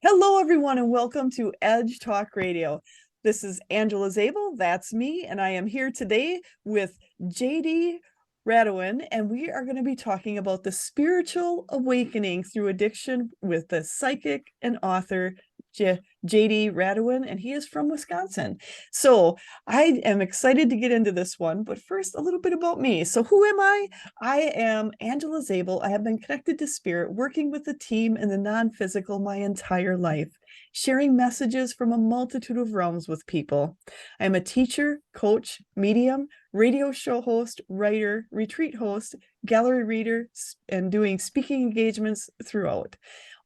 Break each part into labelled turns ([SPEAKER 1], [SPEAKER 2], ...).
[SPEAKER 1] Hello, everyone, and welcome to Edge Talk Radio. This is Angela Zabel, that's me, and I am here today with JD Radewan, and we are going to be talking about the spiritual awakening through addiction with the psychic and author JD Radewan, and he is from Wisconsin. So I am excited to get into this one, but first, a little bit about me. So who am I? I am Angela Zabel. I have been connected to spirit, working with the team in the non-physical my entire life, sharing messages from a multitude of realms with people. I am a teacher, coach, medium, radio show host, writer, retreat host, gallery reader, and doing speaking engagements throughout,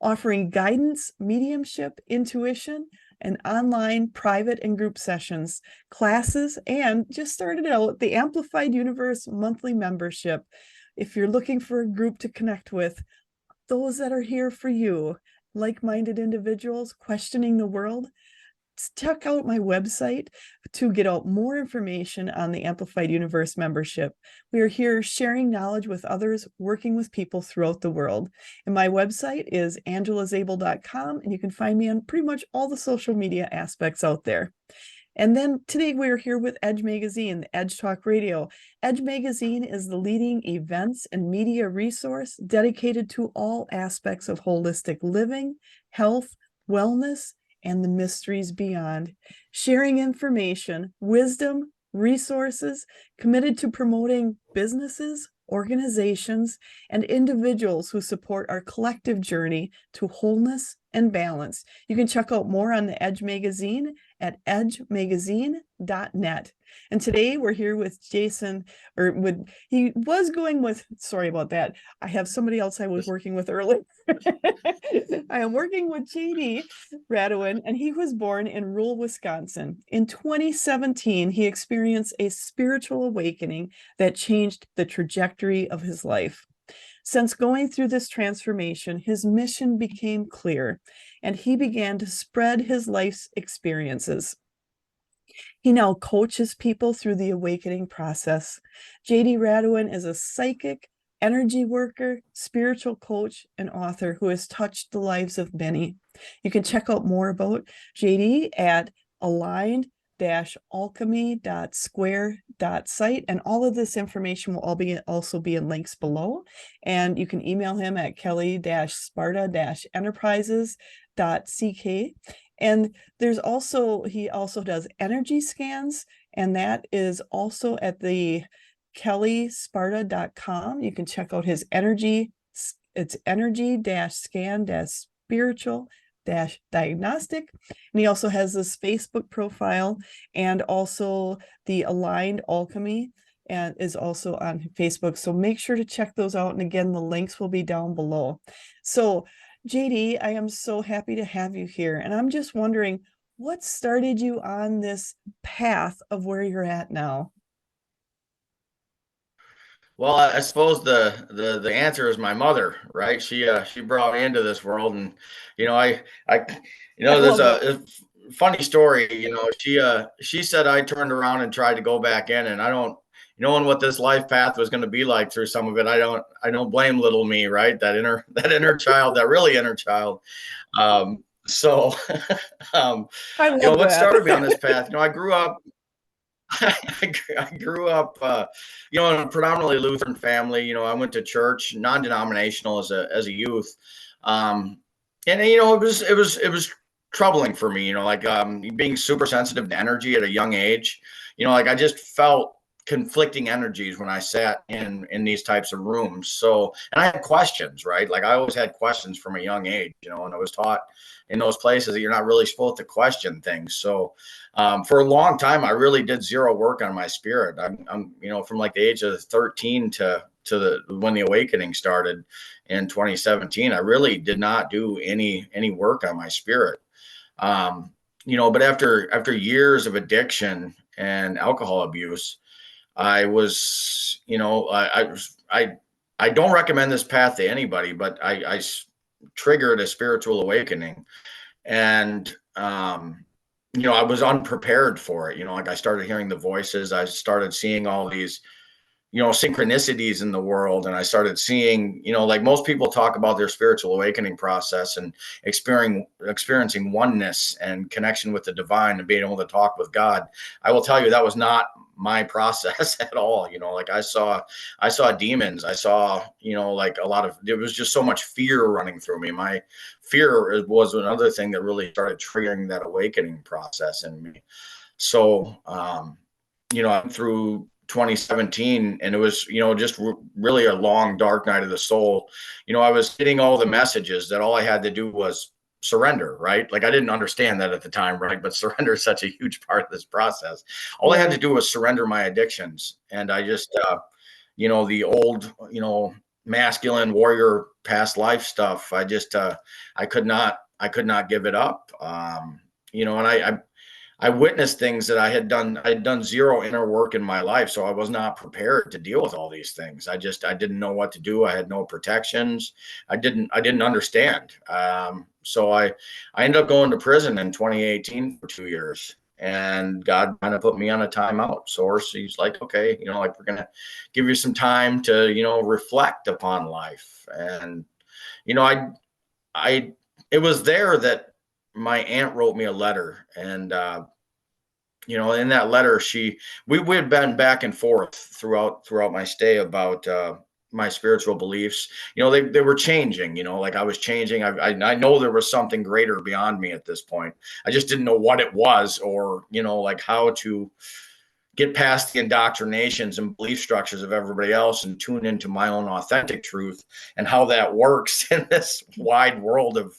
[SPEAKER 1] offering guidance, mediumship, intuition, and online private and group sessions, classes, and just started out the Amplified Universe monthly membership. If you're looking for a group to connect with, those that are here for you, like-minded individuals questioning the world, check out my website to get out more information on the Amplified Universe membership. We are here sharing knowledge with others, working with people throughout the world. And my website is angelazabel.com, and you can find me on pretty much all the social media aspects out there. And then today we're here with Edge Magazine, Edge Talk Radio. Edge Magazine is the leading events and media resource dedicated to all aspects of holistic living, health, wellness, and the mysteries beyond, sharing information, wisdom, resources, committed to promoting businesses, organizations, and individuals who support our collective journey to wholeness and balance. You can check out more on the Edge Magazine at edgemagazine.net. And today we're here with Jason, he was going with, sorry about that. I have somebody else I was working with earlier. I am working with JD Radewan, and he was born in rural Wisconsin. In 2017, he experienced a spiritual awakening that changed the trajectory of his life. Since going through this transformation, his mission became clear, and he began to spread his life's experiences. He now coaches people through the awakening process. JD Radewan is a psychic, energy worker, spiritual coach, and author who has touched the lives of many. You can check out more about JD at aligned-alchemy.square.site, and all of this information will also be in links below. And you can email him at kelly-sparta-enterprises.ck. And he also does energy scans, and that is also at the kellysparta.com. You can check out his energy. It's energy-scan-spiritual-diagnostic. And he also has this Facebook profile, and also the Aligned Alchemy, and is also on Facebook. So make sure to check those out. And again, the links will be down below. So JD, I am so happy to have you here. And I'm just wondering, what started you on this path of where you're at now?
[SPEAKER 2] Well, I suppose the answer is my mother, right? She brought me into this world, and I there's a funny story. She said I turned around and tried to go back in, and I don't, knowing what this life path was going to be like through some of it, I don't blame little me, right? That inner child, that really inner child. So,
[SPEAKER 1] I love
[SPEAKER 2] what
[SPEAKER 1] that.
[SPEAKER 2] started me on this path? I grew up. I grew up, in a predominantly Lutheran family. I went to church, non-denominational as a youth, and it was troubling for me. Being super sensitive to energy at a young age. I just felt conflicting energies when I sat in these types of rooms. So, and I had questions, right? Like I always had questions from a young age, and I was taught in those places that you're not really supposed to question things. So, for a long time, I really did zero work on my spirit. I'm from like the age of 13 to when the awakening started in 2017, I really did not do any work on my spirit. But after years of addiction and alcohol abuse, I was, I don't recommend this path to anybody, but I triggered a spiritual awakening, and I was unprepared for it. I started hearing the voices. I started seeing all these synchronicities in the world. And I started seeing, like most people talk about their spiritual awakening process and experiencing oneness and connection with the divine and being able to talk with God. I will tell you that was not my process at all. Like I saw demons. I saw, like a lot of, there was just so much fear running through me. My fear was another thing that really started triggering that awakening process in me. So, through 2017, and it was, just really a long, dark night of the soul. I was getting all the messages that all I had to do was surrender, right? Like I didn't understand that at the time, right? But surrender is such a huge part of this process. All I had to do was surrender my addictions. And I just, the old, masculine warrior past life stuff, I could not give it up. And I witnessed things that I had done zero inner work in my life. So I was not prepared to deal with all these things. I didn't know what to do. I had no protections. I didn't understand. So I ended up going to prison in 2018 for 2 years, and God kind of put me on a timeout source. He's like, okay, like we're going to give you some time to, reflect upon life. And, I, it was there that my aunt wrote me a letter, and in that letter, we had been back and forth throughout my stay about my spiritual beliefs. They were changing. Like I was changing. I know there was something greater beyond me at this point. I just didn't know what it was, or like how to get past the indoctrinations and belief structures of everybody else and tune into my own authentic truth and how that works in this wide world of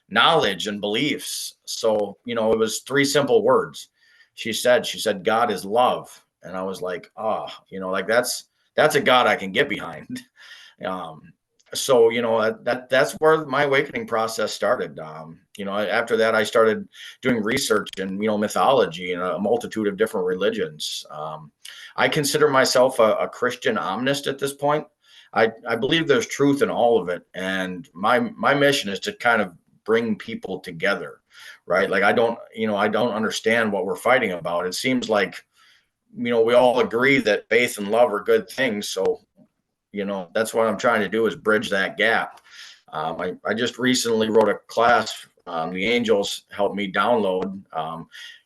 [SPEAKER 2] knowledge and beliefs. So, it was three simple words. She said, God is love. And I was like, oh, like that's a God I can get behind. Um, so, that's where my awakening process started. After that, I started doing research and, mythology and a multitude of different religions. I consider myself a Christian omnist at this point. I believe there's truth in all of it. And my mission is to kind of bring people together, right? Like I don't understand what we're fighting about. It seems like, we all agree that faith and love are good things. So, that's what I'm trying to do, is bridge that gap. I just recently wrote a class. The angels helped me download.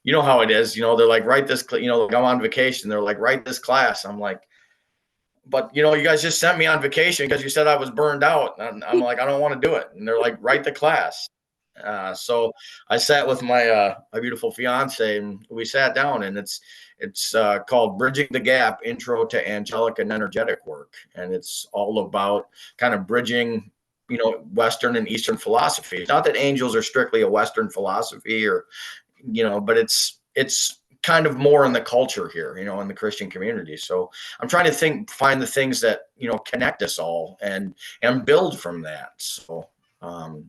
[SPEAKER 2] You know how it is. They're like, write this. Like I'm on vacation. They're like, write this class. I'm like, but you guys just sent me on vacation because you said I was burned out. And I'm like, I don't want to do it. And they're like, write the class. So I sat with my beautiful fiance, and we sat down, and it's called Bridging the Gap: Intro to Angelic and Energetic Work, and it's all about kind of bridging, Western and Eastern philosophies. Not that angels are strictly a Western philosophy, or but it's kind of more in the culture here, in the Christian community. So I'm trying to find the things that connect us all, and build from that. So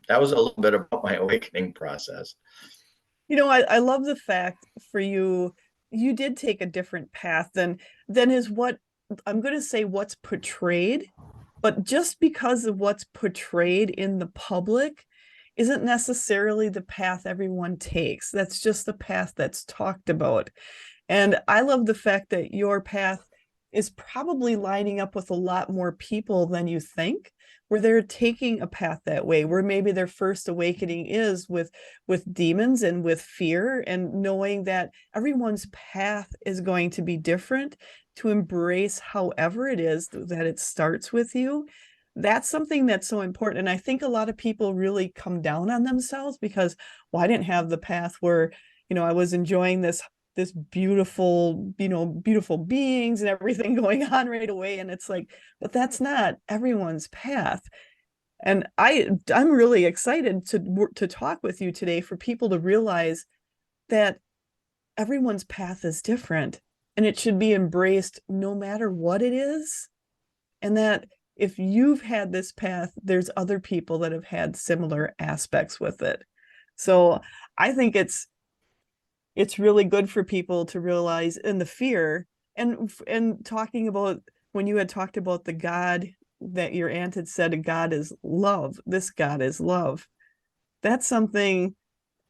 [SPEAKER 2] that was a little bit about my awakening process.
[SPEAKER 1] I love the fact for you, you did take a different path than is what I'm going to say what's portrayed, but just because of what's portrayed in the public isn't necessarily the path everyone takes. That's just the path that's talked about. And I love the fact that your path is probably lining up with a lot more people than you think, where they're taking a path that way, where maybe their first awakening is with demons and with fear, and knowing that everyone's path is going to be different, to embrace however it is that it starts with you. That's something that's so important. And I think a lot of people really come down on themselves because, well, I didn't have the path where, I was enjoying this beautiful, beautiful beings and everything going on right away. And it's like, but that's not everyone's path. And I'm really excited to talk with you today, for people to realize that everyone's path is different, and it should be embraced no matter what it is. And that if you've had this path, there's other people that have had similar aspects with it. So I think it's really good for people to realize, in the fear, and talking about, when you had talked about the God that your aunt had said, God is love, this God is love. That's something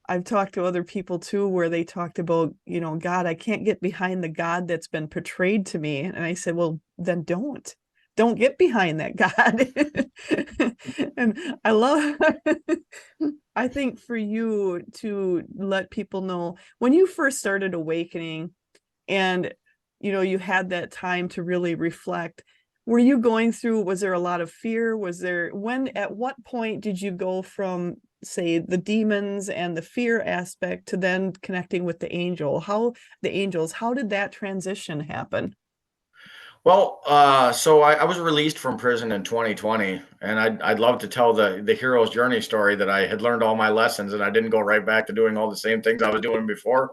[SPEAKER 1] I've talked to other people too where they talked about, God, I can't get behind the God that's been portrayed to me. And I said, well, then don't get behind that God. And I love, I think for you to let people know when you first started awakening and, you had that time to really reflect, were you going through, was there a lot of fear? At what point did you go from, say, the demons and the fear aspect to then connecting with the angels, how did that transition happen?
[SPEAKER 2] Well, so I was released from prison in 2020, and I'd love to tell the hero's journey story that I had learned all my lessons and I didn't go right back to doing all the same things I was doing before,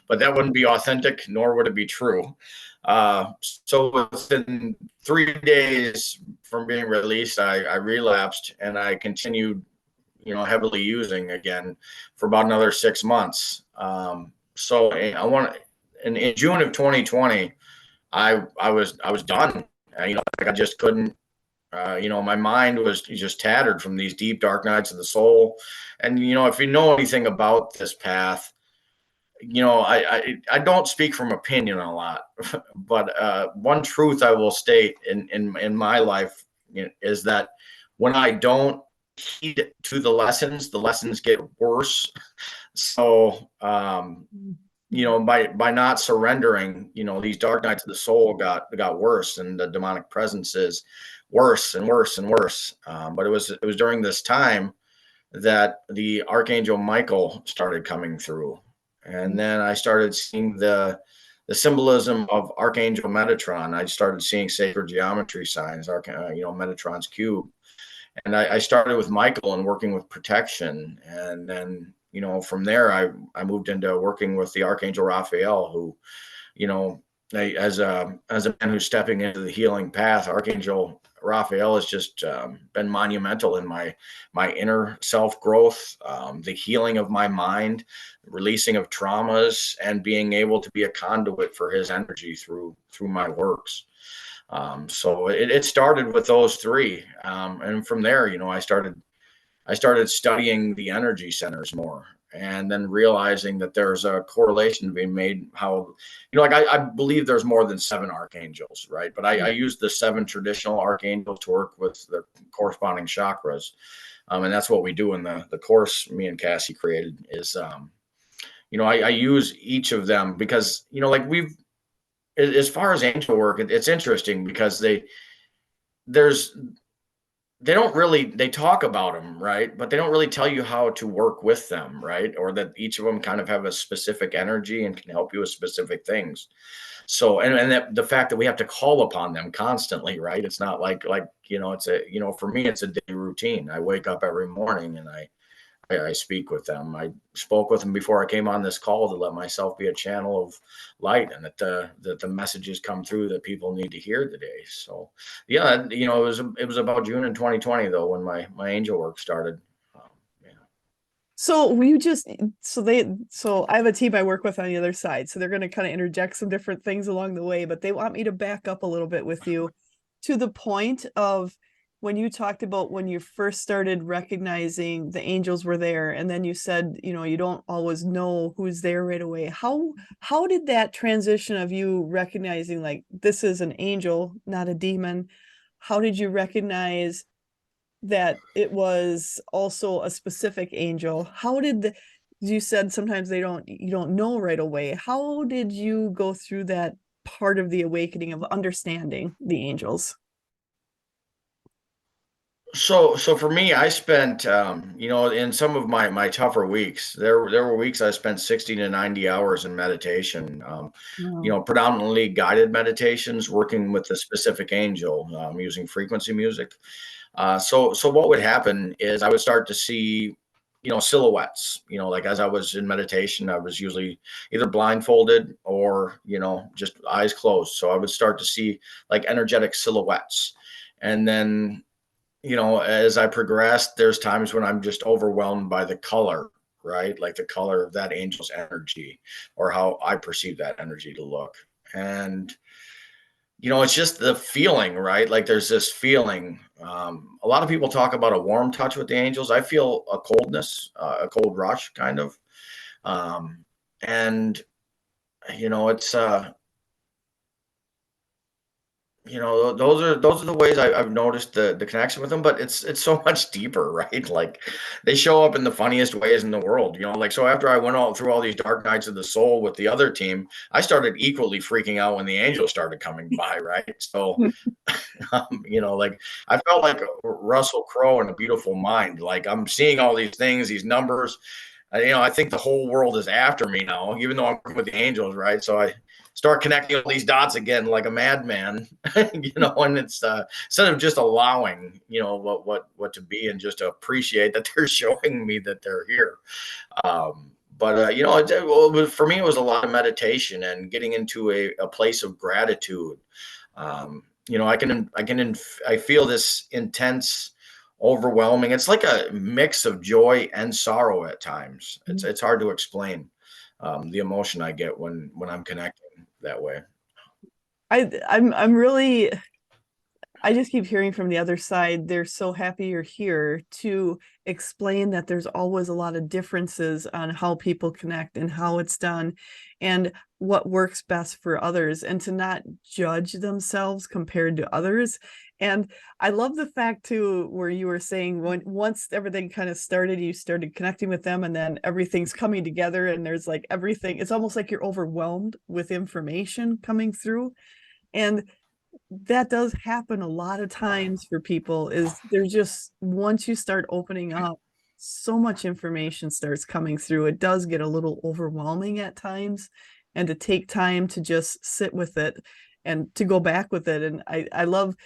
[SPEAKER 2] but that wouldn't be authentic, nor would it be true. So within 3 days from being released, I relapsed and I continued, heavily using again for about another 6 months. So in June of 2020. I was done. Like I just couldn't. My mind was just tattered from these deep dark nights of the soul. And if you know anything about this path, I don't speak from opinion a lot, but one truth I will state in my life is that when I don't heed to the lessons get worse. So by not surrendering, these dark nights of the soul got worse, and the demonic presences worse and worse and worse. But it was during this time that the archangel Michael started coming through, and then I started seeing the symbolism of Archangel Metatron. I started seeing sacred geometry signs, Metatron's cube, and I started with Michael and working with protection, and then from there I moved into working with the Archangel Raphael, who as a man who's stepping into the healing path. Archangel Raphael has just been monumental in my inner self growth, the healing of my mind, releasing of traumas, and being able to be a conduit for his energy through my works. So it started with those three, and from there, I started studying the energy centers more, and then realizing that there's a correlation being made. How, like I believe there's more than seven archangels, right? But I use the seven traditional archangels to work with the corresponding chakras, and that's what we do in the course me and Cassie created. Is I use each of them because like as far as angel work, it's interesting because there's they don't really, they talk about them, right? But they don't really tell you how to work with them, right? Or that each of them kind of have a specific energy and can help you with specific things. So, and the fact that we have to call upon them constantly, right? It's not like it's for me, it's a daily routine. I wake up every morning and I speak with them. I spoke with them before I came on this call to let myself be a channel of light, and that the messages come through that people need to hear today. So yeah, it was about June in 2020 though when my angel work started. Yeah.
[SPEAKER 1] So I have a team I work with on the other side. So they're going to kind of interject some different things along the way, but they want me to back up a little bit with you to the point of when you talked about when you first started recognizing the angels were there, and then you said, you don't always know who's there right away. How did that transition of you recognizing like this is an angel, not a demon? How did you recognize that it was also a specific angel? You said sometimes you don't know right away. How did you go through that part of the awakening of understanding the angels?
[SPEAKER 2] So for me, I spent, in some of my tougher weeks, there were weeks I spent 60 to 90 hours in meditation,
[SPEAKER 1] Wow.
[SPEAKER 2] predominantly guided meditations, working with a specific angel, using frequency music. So what would happen is I would start to see, silhouettes, like as I was in meditation, I was usually either blindfolded or, just eyes closed. So I would start to see like energetic silhouettes. And then as I progressed, there's times when I'm just overwhelmed by the color, right? Like the color of that angel's energy or how I perceive that energy to look. And, it's just the feeling, right? Like there's this feeling. A lot of people talk about a warm touch with the angels. I feel a coldness, a cold rush kind of. And it's those are the ways I've noticed the connection with them, but it's so much deeper, right? Like they show up in the funniest ways in the world, like so after I went all through all these dark nights of the soul with the other team, I started equally freaking out when the angels started coming by, right? So like I felt like Russell Crowe in A Beautiful Mind. Like I'm seeing all these things, these numbers. I think the whole world is after me now, even though I'm working with the angels, right? So I start connecting all these dots again like a madman, and it's instead of just allowing, what to be and just to appreciate that they're showing me that they're here. But for me, it was a lot of meditation and getting into a place of gratitude. I feel this intense, overwhelming. It's like a mix of joy and sorrow at times. It's hard to explain the emotion I get when I'm connecting that way.
[SPEAKER 1] I'm really, I just keep hearing from the other side, they're so happy you're here to explain that there's always a lot of differences on how people connect and how it's done and what works best for others, and to not judge themselves compared to others. And I love the fact too, where you were saying once everything kind of started, you started connecting with them and then everything's coming together and there's like everything, it's almost like you're overwhelmed with information coming through. And that does happen a lot of times for people, is there's just, once you start opening up, so much information starts coming through, it does get a little overwhelming at times. And to take time to just sit with it and to go back with it. And I love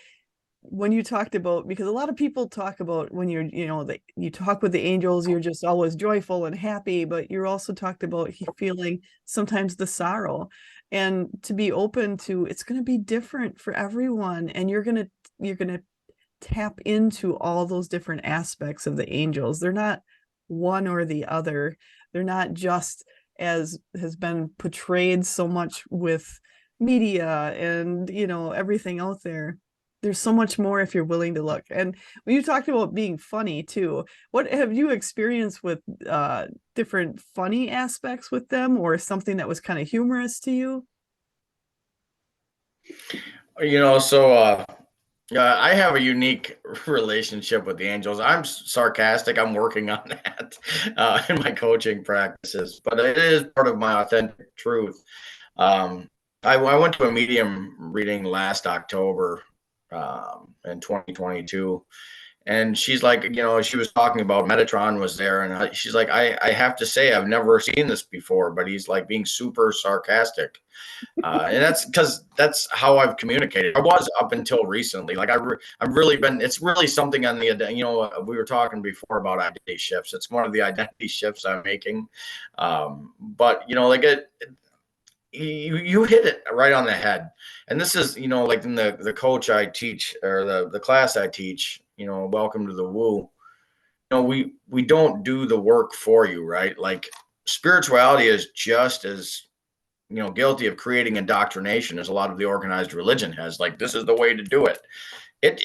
[SPEAKER 1] when you talked about, because a lot of people talk about when you're, you talk with the angels, you're just always joyful and happy, but you're also talked about feeling sometimes the sorrow, and to be open to, it's going to be different for everyone, and you're going to tap into all those different aspects of the angels. They're not one or the other. They're not just as has been portrayed so much with media and everything out there. There's so much more if you're willing to look. And when you talked about being funny too, what have you experienced with different funny aspects with them, or something that was kind of humorous to you?
[SPEAKER 2] So I have a unique relationship with the angels. I'm sarcastic. I'm working on that in my coaching practices, but it is part of my authentic truth. Um, I went to a medium reading last October in 2022. And she's like, she was talking about Metatron was there. And she's like, I have to say, I've never seen this before, but he's like being super sarcastic. And that's because that's how I've communicated. I was up until recently. Like I've really been, it's really something on the, we were talking before about identity shifts. It's one of the identity shifts I'm making. But, you hit it right on the head. And this is, like in the coach I teach, or the class I teach, welcome to the woo. We don't do the work for you, right? Like spirituality is just as, guilty of creating indoctrination as a lot of the organized religion has. Like, this is the way to do it.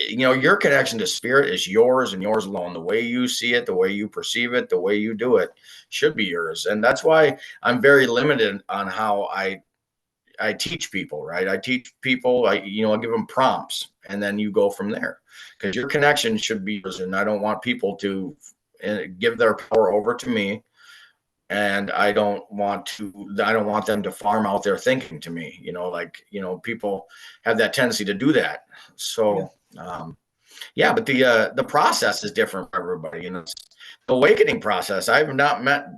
[SPEAKER 2] Your connection to spirit is yours and yours alone. The way you see it, the way you perceive it, the way you do it should be yours. And that's why I'm very limited on how I teach people, right? I teach people, I give them prompts, and then you go from there, because your connection should be yours. And I don't want people to give their power over to me. And I don't want them to farm out their thinking to me, people have that tendency to do that.
[SPEAKER 1] Yeah.
[SPEAKER 2] So, yeah, but the process is different for everybody. It's the awakening process. I've not met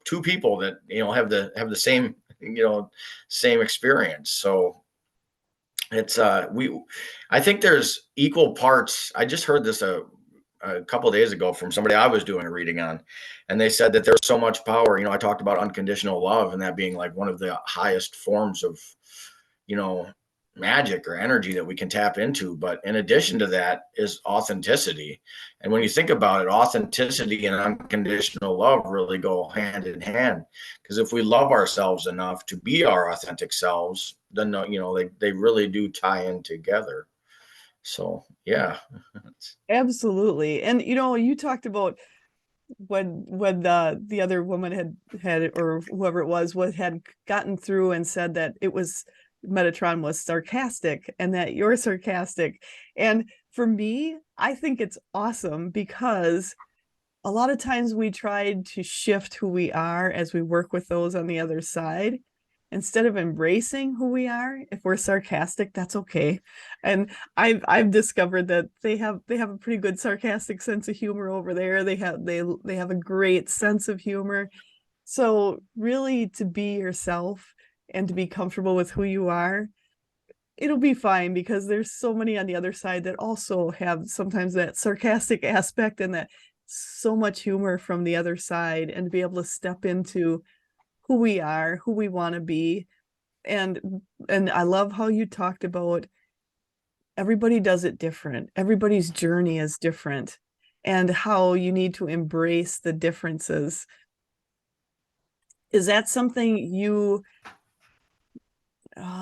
[SPEAKER 2] two people that, have the same, same experience. So it's I think there's equal parts. I just heard this a couple of days ago from somebody I was doing a reading on, and they said that there's so much power. I talked about unconditional love and that being like one of the highest forms of, you know, magic or energy that we can tap into. But in addition to that is authenticity. And when you think about it, authenticity and unconditional love really go hand in hand. Because if we love ourselves enough to be our authentic selves, then, they really do tie in together. So, yeah.
[SPEAKER 1] Absolutely. And you talked about when the other woman had or whoever it was had gotten through and said that it was Metatron was sarcastic and that you're sarcastic. And for me, I think it's awesome because a lot of times we tried to shift who we are as we work with those on the other side. Instead of embracing who we are, if we're sarcastic, that's okay. And I've discovered that they have a pretty good sarcastic sense of humor over there. They have a great sense of humor. So really to be yourself and to be comfortable with who you are, it'll be fine because there's so many on the other side that also have sometimes that sarcastic aspect and that so much humor from the other side, and to be able to step into who we are, who we want to be. And I love how you talked about everybody does it different. Everybody's journey is different, and how you need to embrace the differences. Is that something you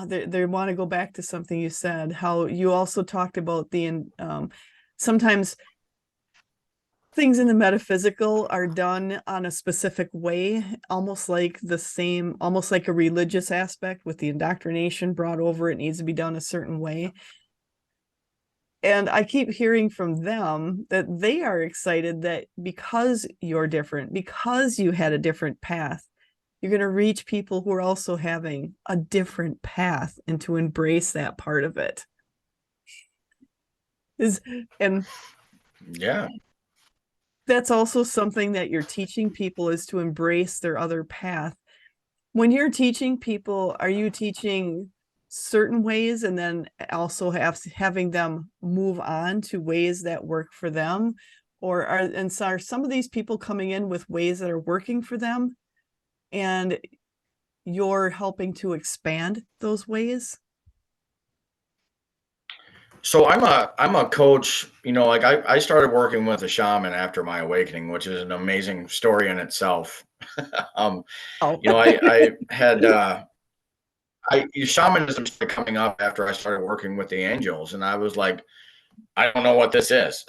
[SPEAKER 1] they want to go back to something you said, how you also talked about sometimes things in the metaphysical are done on a specific way, almost like a religious aspect with the indoctrination brought over. It needs to be done a certain way. And I keep hearing from them that they are excited that because you're different, because you had a different path, you're going to reach people who are also having a different path, and to embrace that part of it is, and
[SPEAKER 2] Yeah.
[SPEAKER 1] that's also something that you're teaching people, is to embrace their other path. When you're teaching people, are you teaching certain ways and then also having them move on to ways that work for them? Or are some of these people coming in with ways that are working for them and you're helping to expand those ways?
[SPEAKER 2] So I'm a coach, like I started working with a shaman after my awakening, which is an amazing story in itself. um,
[SPEAKER 1] Oh,
[SPEAKER 2] I had shamanism started coming up after I started working with the angels, and I was like, I don't know what this is.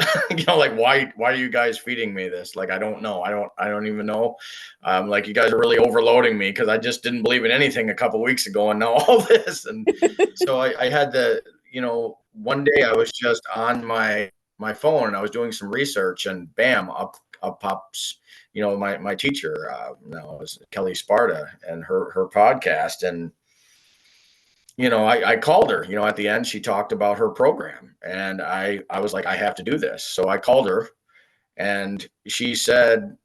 [SPEAKER 2] Like why are you guys feeding me this? Like I don't know. I don't even know. Like you guys are really overloading me because I just didn't believe in anything a couple weeks ago, and now all this. And so I had to, one day I was just on my phone and I was doing some research, and bam, up pops, my teacher, it was Kelly Sparta and her podcast. And I called her, at the end, she talked about her program, and I was like, I have to do this. So I called her, and she said,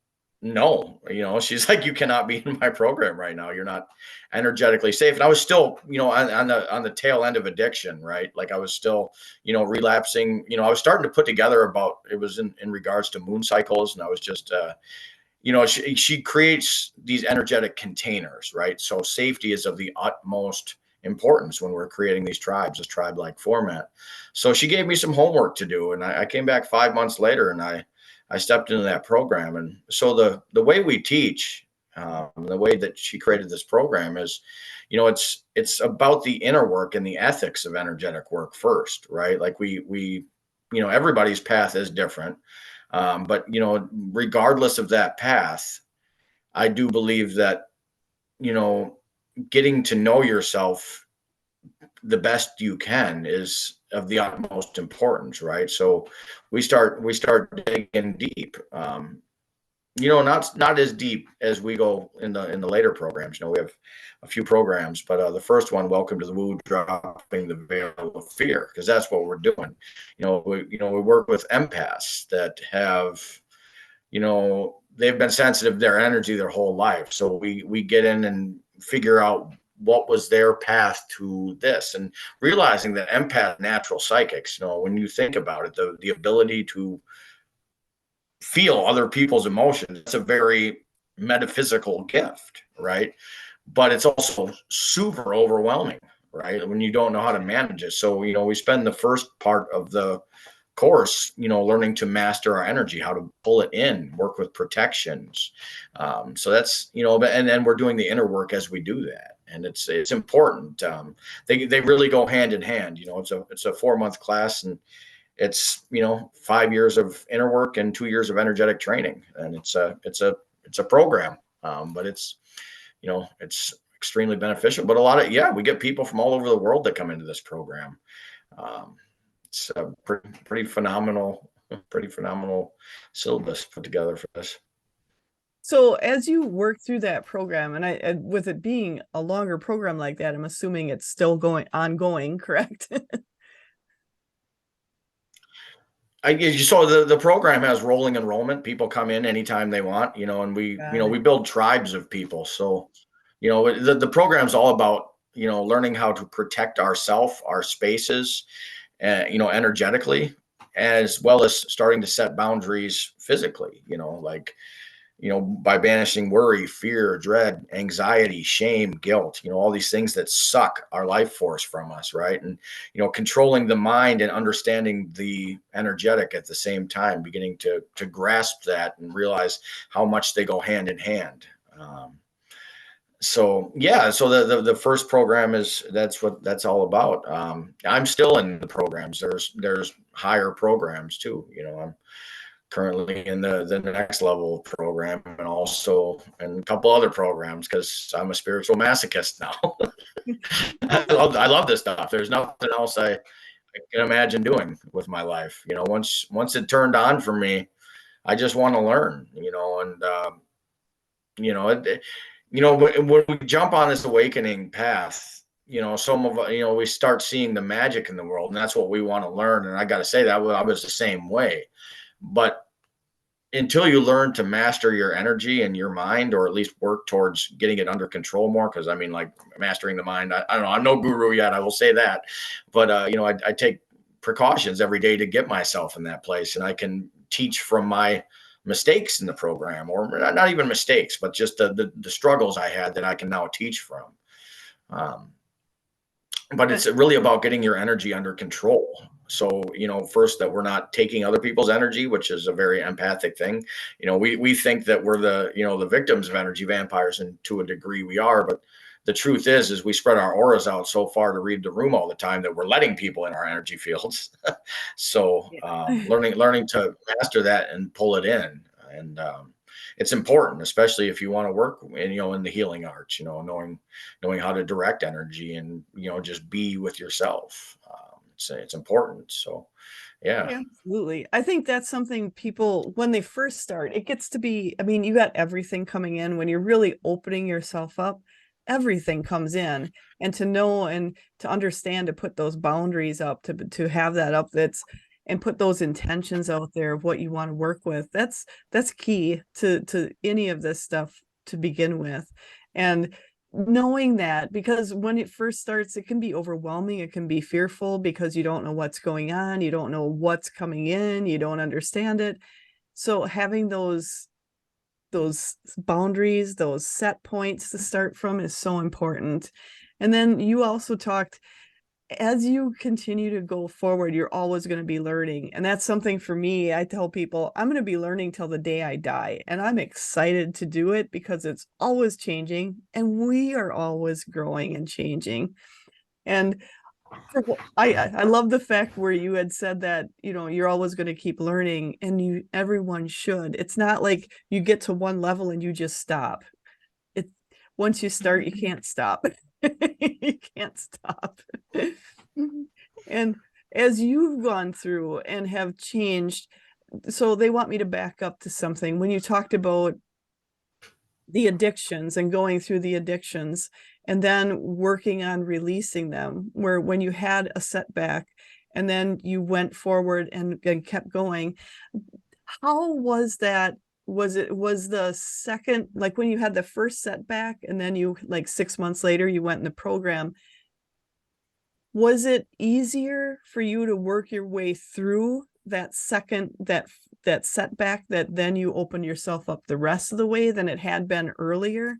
[SPEAKER 2] no, she's like, you cannot be in my program right now. You're not energetically safe. And I was still, on the tail end of addiction, right? Like I was still, relapsing, I was starting to put together about, it was in regards to moon cycles. And I was just, she creates these energetic containers, right? So safety is of the utmost importance when we're creating these tribes, this tribe-like format. So she gave me some homework to do, and I came back 5 months later, and I stepped into that program. And so the way we teach, the way that she created this program is, it's about the inner work and the ethics of energetic work first, right? Like we everybody's path is different. But regardless of that path, I do believe that, getting to know yourself the best you can is of the utmost importance, right? So we start digging deep. Not as deep as we go in the later programs. We have a few programs, but the first one, Welcome to the Woo, dropping the veil of fear, because that's what we're doing. We work with empaths that have, they've been sensitive to their energy their whole life. So we get in and figure out what was their path to this, and realizing that empath, natural psychics, when you think about it, the ability to feel other people's emotions, it's a very metaphysical gift, right? But it's also super overwhelming, right, when you don't know how to manage it. So we spend the first part of the course, learning to master our energy, how to pull it in, work with protections. So that's, but, and then we're doing the inner work as we do that. And it's important. They really go hand in hand. It's a 4-month class, and it's 5 years of inner work and 2 years of energetic training, and it's a program, but it's extremely beneficial. But a lot of we get people from all over the world that come into this program. Um, it's a pretty phenomenal syllabus put together for this.
[SPEAKER 1] So as you work through that program, and with it being a longer program like that, I'm assuming it's still ongoing, correct?
[SPEAKER 2] I so the program has rolling enrollment. People come in anytime they want, and
[SPEAKER 1] Got
[SPEAKER 2] we
[SPEAKER 1] it.
[SPEAKER 2] build tribes of people. So, the program's all about, learning how to protect ourself, our spaces, energetically, as well as starting to set boundaries physically, like, by banishing worry, fear, dread, anxiety, shame, guilt, all these things that suck our life force from us, right? And, controlling the mind and understanding the energetic at the same time, beginning to grasp that and realize how much they go hand in hand. So the first program that's what that's all about. I'm still in the programs. There's higher programs too. I'm currently in the next level program, and also in a couple other programs, because I'm a spiritual masochist now. I love this stuff. There's nothing else I can imagine doing with my life. Once it turned on for me, I just want to learn. And when we jump on this awakening path, some of we start seeing the magic in the world, and that's what we want to learn. And I got to say that I was the same way, but until you learn to master your energy and your mind, or at least work towards getting it under control more. Because I mean, like, mastering the mind, I don't know, I'm no guru yet, I will say that, but I take precautions every day to get myself in that place, and I can teach from my mistakes in the program, or not even mistakes, but just the struggles I had that I can now teach from. But it's really about getting your energy under control. So, first, that we're not taking other people's energy, which is a very empathic thing. We think that we're the victims of energy vampires, and to a degree we are, but the truth is we spread our auras out so far to read the room all the time that we're letting people in our energy fields. So,
[SPEAKER 1] Yeah.
[SPEAKER 2] learning to master that and pull it in. And, it's important, especially if you want to work in the healing arts, knowing how to direct energy, and just be with yourself. It's important. So yeah.
[SPEAKER 1] Absolutely. I think that's something people, when they first start, it gets to be, I mean, you got everything coming in when you're really opening yourself up, everything comes in. And to know and to understand, to put those boundaries up, to have that up, and put those intentions out there of what you want to work with. That's key to any of this stuff to begin with. And knowing that, because when it first starts, it can be overwhelming, it can be fearful, because you don't know what's going on, you don't know what's coming in, you don't understand it. So having those boundaries, those set points to start from is so important. And then you also talked, as you continue to go forward, you're always going to be learning. And that's something for me. I tell people I'm going to be learning till the day I die. And I'm excited to do it because it's always changing and we are always growing and changing. And I love the fact where you had said that, you're always going to keep learning, and everyone should. It's not like you get to one level and you just stop. It Once you start, you can't stop. You can't stop. And as you've gone through and have changed, so they want me to back up to something. When you talked about the addictions and going through the addictions and then working on releasing them, where when you had a setback and then you went forward and kept going, how was that? Was the second, like when you had the first setback and then you, like 6 months later, you went in the program, was it easier for you to work your way through that that setback, that then you open yourself up the rest of the way, than it had been earlier?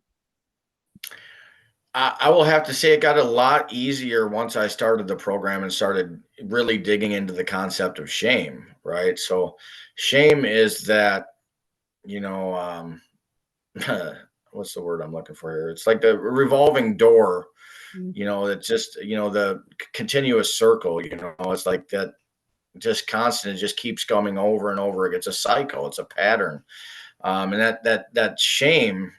[SPEAKER 2] I will have to say it got a lot easier once I started the program and started really digging into the concept of shame, right? So shame is that, you know, what's the word I'm looking for here? It's like the revolving door,
[SPEAKER 1] Mm.
[SPEAKER 2] it's just, the continuous circle, it's like that. just constant. It just keeps coming over and over. It's a cycle. It's a pattern. And that shame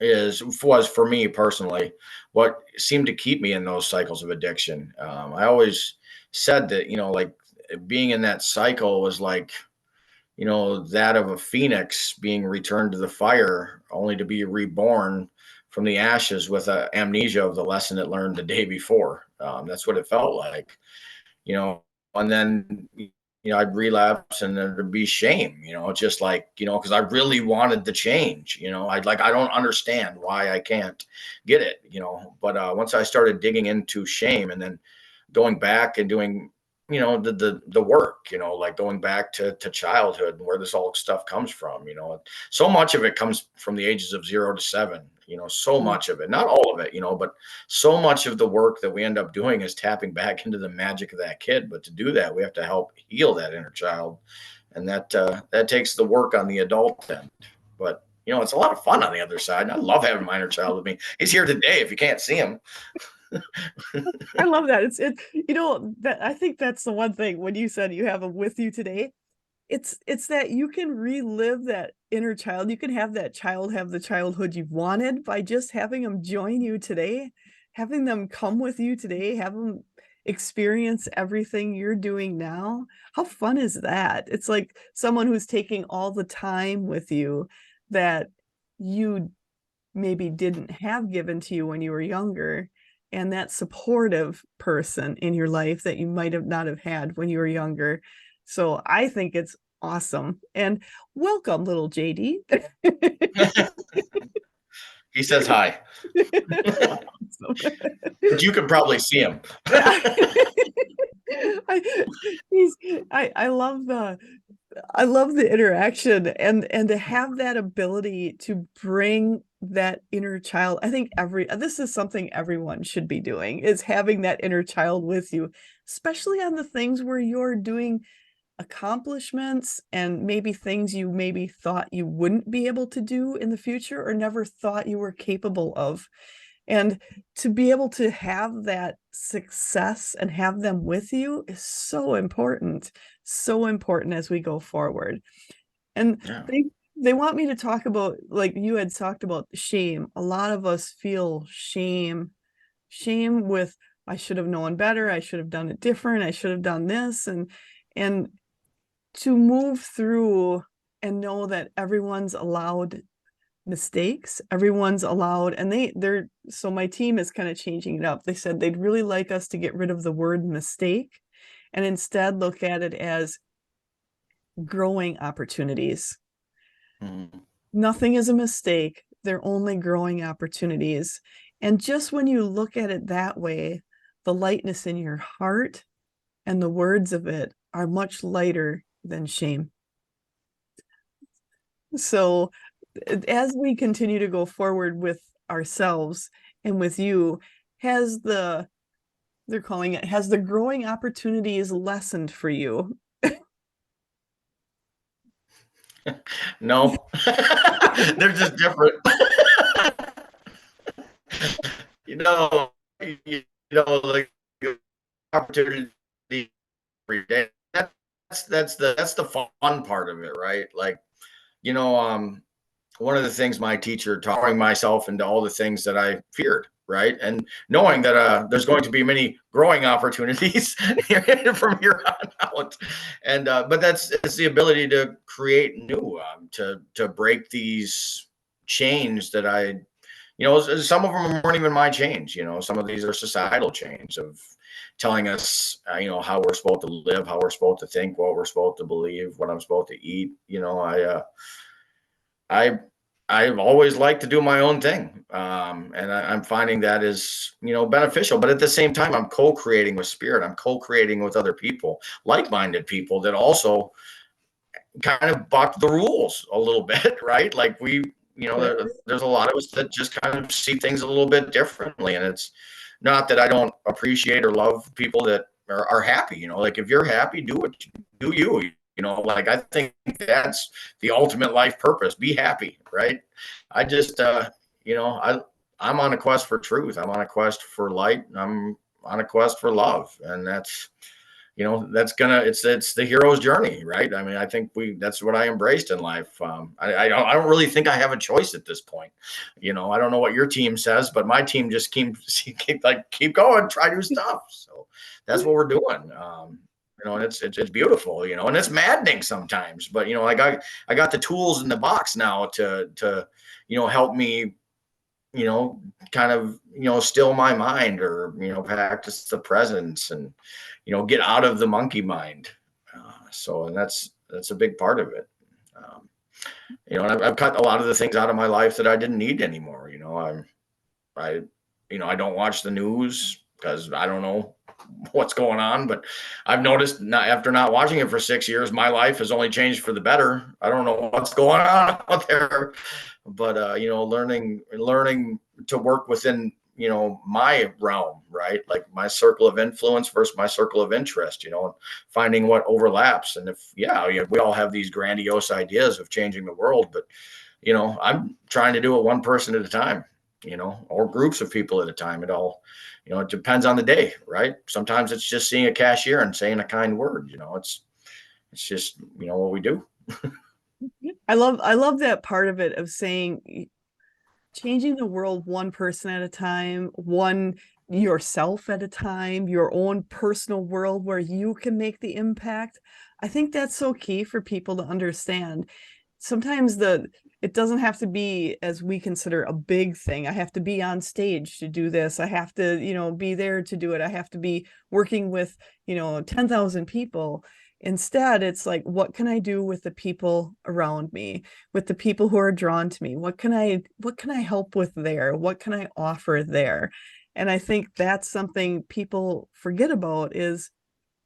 [SPEAKER 2] was for me personally what seemed to keep me in those cycles of addiction. I always said that, like being in that cycle was like, that of a phoenix being returned to the fire only to be reborn from the ashes with amnesia of the lesson it learned the day before. That's what it felt like, and then, I'd relapse and there'd be shame, just like, because I really wanted the change, I don't understand why I can't get it, but once I started digging into shame and then going back and doing, the work, like going back to childhood and where this all stuff comes from, so much of it comes from the ages of 0 to 7, so
[SPEAKER 1] Mm.
[SPEAKER 2] much of it, not all of it, but so much of the work that we end up doing is tapping back into the magic of that kid. But to do that, we have to help heal that inner child. And that takes the work on the adult end. But it's a lot of fun on the other side. And I love having my inner child with me. He's here today if you can't see him.
[SPEAKER 1] I love that. That I think that's the one thing when you said you have them with you today. It's that you can relive that inner child. You can have that child have the childhood you've wanted by just having them join you today, having them come with you today, have them experience everything you're doing now. How fun is that? It's like someone who's taking all the time with you that you maybe didn't have given to you when you were younger, and that supportive person in your life that you might have not have had when you were younger. So I think it's awesome. And welcome, little JD.
[SPEAKER 2] He says hi, but you can probably see him.
[SPEAKER 1] I, he's I love the interaction and to have that ability to bring that inner child. I think this is something everyone should be doing, is having that inner child with you, especially on the things where you're doing accomplishments and maybe things you maybe thought you wouldn't be able to do in the future or never thought you were capable of. And to be able to have that success and have them with you is so important as we go forward. And
[SPEAKER 2] Yeah.
[SPEAKER 1] they want me to talk about, like you had talked about, shame. A lot of us feel shame with, I should have known better, I should have done it different, I should have done this, and to move through and know that everyone's allowed mistakes, everyone's allowed, and they're so my team is kind of changing it up. They said they'd really like us to get rid of the word mistake and instead look at it as growing opportunities.
[SPEAKER 2] Mm-hmm.
[SPEAKER 1] Nothing is a mistake, they're only growing opportunities. And just when you look at it that way, the lightness in your heart and the words of it are much lighter than shame. So as we continue to go forward with ourselves and with you, has the they're calling it, has the growing opportunities lessened for you?
[SPEAKER 2] No, they're just different. you know, like opportunity every day. That's the fun part of it, right? Like, one of the things my teacher taught myself into all the things that I feared, right? And knowing that there's going to be many growing opportunities from here on out. And but it's the ability to create new, to break these chains that some of them weren't even my change. Some of these are societal chains of telling us, how we're supposed to live, how we're supposed to think, what we're supposed to believe, what I'm supposed to eat. I I've always liked to do my own thing, and I'm finding that is beneficial. But at the same time, I'm co-creating with spirit. I'm co-creating with other people, like-minded people that also kind of buck the rules a little bit, right? Like there's a lot of us that just kind of see things a little bit differently, and it's not that I don't appreciate or love people that are happy. Like if you're happy, do it, do you. Like I think that's the ultimate life purpose. Be happy, right? I just, I'm on a quest for truth. I'm on a quest for light. I'm on a quest for love, and it's the hero's journey, right? I mean, I think that's what I embraced in life. I don't really think I have a choice at this point. I don't know what your team says, but my team just keep going, try new stuff. So that's what we're doing. And it's beautiful, and it's maddening sometimes, but I got the tools in the box now to help me, kind of, still my mind, or, practice the presence, and, get out of the monkey mind. And that's a big part of it. And I've cut a lot of the things out of my life that I didn't need anymore. I, I don't watch the news because I don't know what's going on, but I've noticed, after not watching it for 6 years, my life has only changed for the better. I don't know what's going on out there, but learning to work within, my realm, right? Like my circle of influence versus my circle of interest, and finding what overlaps. And we all have these grandiose ideas of changing the world, but I'm trying to do it one person at a time, or groups of people at a time. It depends on the day, right? Sometimes it's just seeing a cashier and saying a kind word. It's just, what we do.
[SPEAKER 1] I love that part of it, of saying changing the world one person at a time, one yourself at a time, your own personal world where you can make the impact. I think that's so key for people to understand. Sometimes it doesn't have to be, as we consider, a big thing. I have to be on stage to do this. I have to, be there to do it. I have to be working with, 10,000 people. Instead, it's like, what can I do with the people around me, with the people who are drawn to me? What can I help with there? What can I offer there? And I think that's something people forget about, is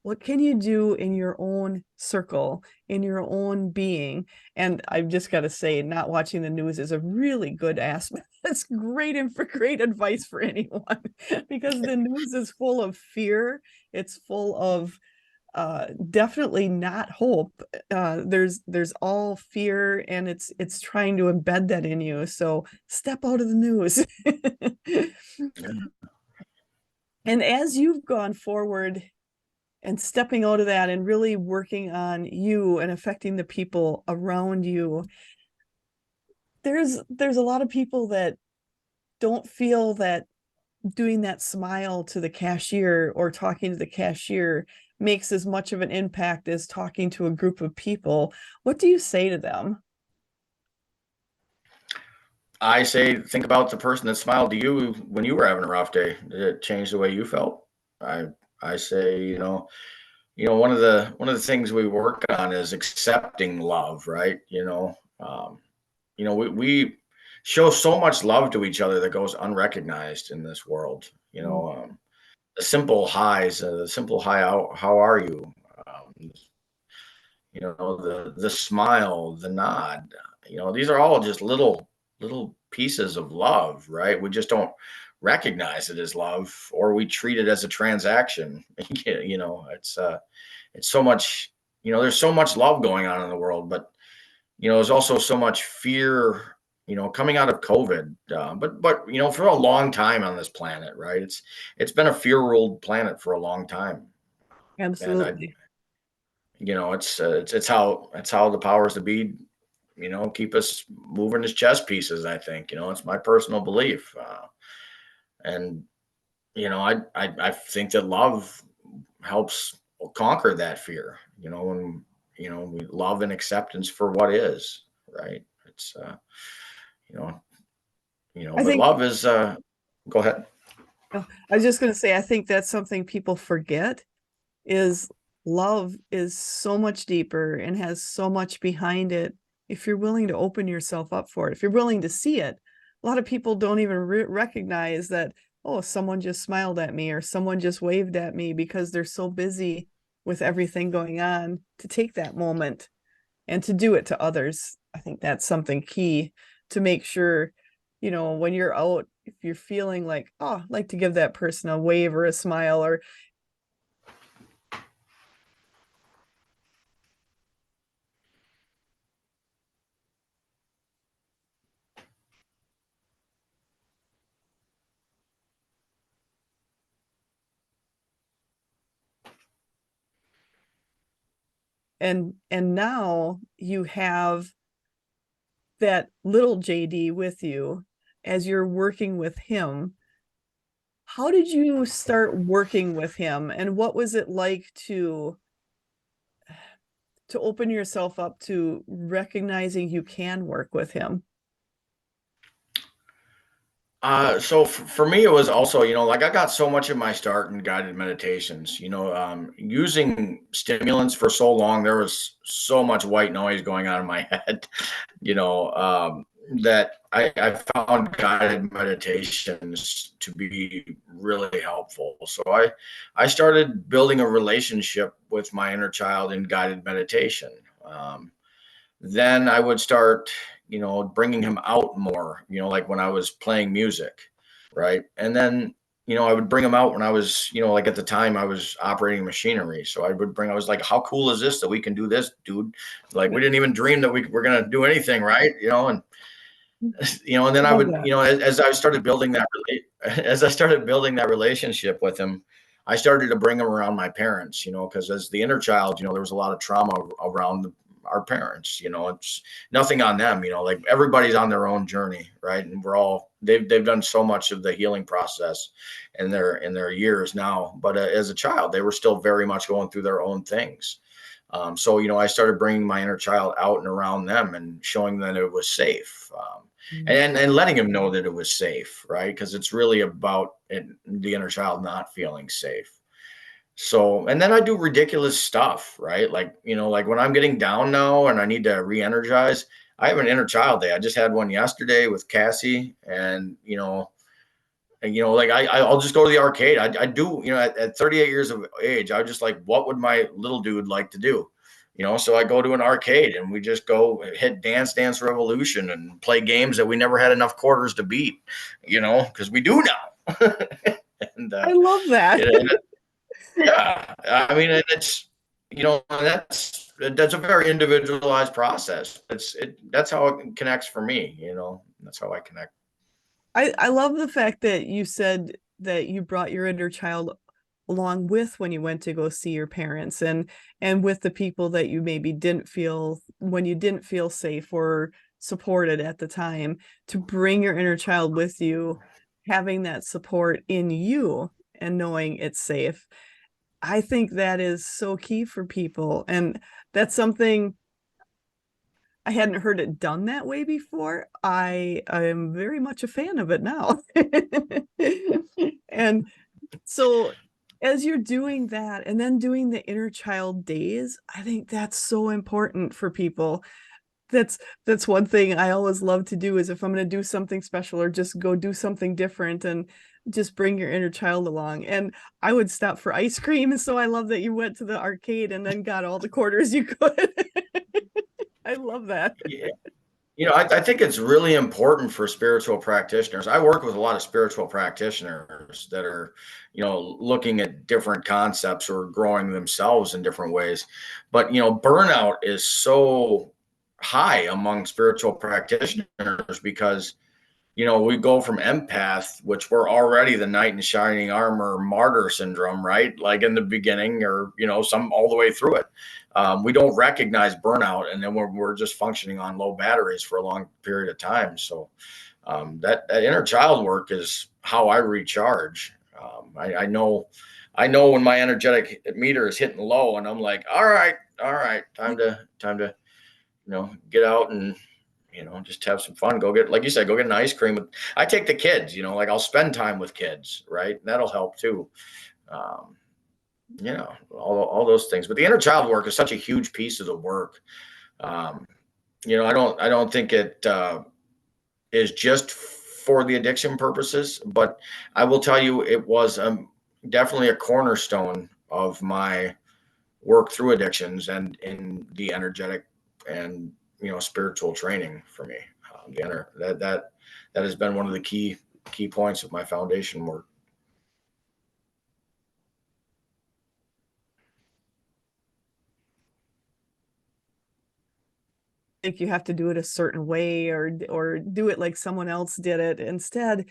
[SPEAKER 1] what can you do in your own circle, in your own being? And I've just got to say, not watching the news is a really good aspect. That's great advice for anyone, because the news is full of fear. It's full of definitely not hope. There's all fear, and it's trying to embed that in you. So step out of the news. And as you've gone forward and stepping out of that and really working on you and affecting the people around you, there's a lot of people that don't feel that doing that smile to the cashier or talking to the cashier makes as much of an impact as talking to a group of people. What do you say to them?
[SPEAKER 2] I say, think about the person that smiled to you when you were having a rough day. Did it change the way you felt? I I say, one of the things we work on is accepting love, right? We show so much love to each other that goes unrecognized in this world. The simple highs, the simple hi, how are you? Um, the smile, the nod. These are all just little pieces of love, right? We just don't recognize it as love, or we treat it as a transaction. It's so much. There's so much love going on in the world, but there's also so much fear. Coming out of COVID, but for a long time on this planet, right? It's been a fear-ruled planet for a long time, and
[SPEAKER 1] Absolutely.
[SPEAKER 2] it's how the powers that be, keep us moving as chess pieces. I think, it's my personal belief, and I think that love helps conquer that fear. When we love and acceptance for what is, right. It's you know
[SPEAKER 1] I
[SPEAKER 2] but
[SPEAKER 1] think
[SPEAKER 2] love is go ahead.
[SPEAKER 1] I was just going to say, I think that's something people forget, is love is so much deeper and has so much behind it if you're willing to open yourself up for it, if you're willing to see it. A lot of people don't even recognize that, oh, someone just smiled at me or someone just waved at me, because they're so busy with everything going on to take that moment and to do it to others. I think that's something key to make sure, when you're out, if you're feeling like, oh, I'd like to give that person a wave or a smile, or and now you have that little JD with you as you're working with him. How did you start working with him, and what was it like to open yourself up to recognizing you can work with him?
[SPEAKER 2] So for me, it was also, like I got so much of my start in guided meditations, using stimulants for so long, there was so much white noise going on in my head, you know, um, that I found guided meditations to be really helpful. So I started building a relationship with my inner child in guided meditation. Then I would start, bringing him out more, like when I was playing music, right? And then, I would bring him out when I was, like at the time I was operating machinery. So I was like, how cool is this that we can do this, dude? Like we didn't even dream that we were going to do anything, right? And, and then I
[SPEAKER 1] Love
[SPEAKER 2] would,
[SPEAKER 1] that.
[SPEAKER 2] as I started building as I started building that relationship with him, I started to bring him around my parents, because as the inner child, there was a lot of trauma around our parents. It's nothing on them. Like everybody's on their own journey, right? And they've done so much of the healing process in their years now. But as a child, they were still very much going through their own things. So I started bringing my inner child out and around them and showing them that it was safe. And letting him know that it was safe, right? Because it's really about the inner child not feeling safe. So, and then I do ridiculous stuff, right? Like, like when I'm getting down now and I need to re-energize, I have an inner child day. I just had one yesterday with Cassie, and like I'll just go to the arcade. I do, at 38 years of age, I just like, what would my little dude like to do? So I go to an arcade and we just go hit Dance Dance Revolution and play games that we never had enough quarters to beat, because we do now. and
[SPEAKER 1] I love that.
[SPEAKER 2] it, yeah, I mean, it's that's a very individualized process. That's how it connects for me. That's how I connect.
[SPEAKER 1] I love the fact that you said that you brought your inner child along with when you went to go see your parents, and with the people that you maybe didn't feel when you didn't feel safe or supported at the time, to bring your inner child with you, having that support in you and knowing it's safe. I think that is so key for people, and that's something I hadn't heard it done that way before. I am very much a fan of it now. And so as you're doing that and then doing the inner child days, I think that's so important for people. That's one thing I always love to do, is if I'm going to do something special or just go do something different, and just bring your inner child along. And I would stop for ice cream. So I love that you went to the arcade and then got all the quarters you could. I love that.
[SPEAKER 2] Yeah. I think it's really important for spiritual practitioners. I work with a lot of spiritual practitioners that are, looking at different concepts or growing themselves in different ways. But, burnout is so high among spiritual practitioners because, we go from empath, which we're already the knight in shining armor martyr syndrome, right? Like in the beginning, or, some all the way through it. We don't recognize burnout, and then we're just functioning on low batteries for a long period of time. So that inner child work is how I recharge. I know when my energetic meter is hitting low, and I'm like, all right, time to get out and just have some fun. Go get, like you said, go get an ice cream. I take the kids. Like I'll spend time with kids, right? That'll help too. Um, all those things. But the inner child work is such a huge piece of the work. Um, I don't think it is just for the addiction purposes, but I will tell you it was definitely a cornerstone of my work through addictions and in the energetic and spiritual training for me. That has been one of the key points of my foundation work.
[SPEAKER 1] Think you have to do it a certain way, or do it like someone else did it. Instead,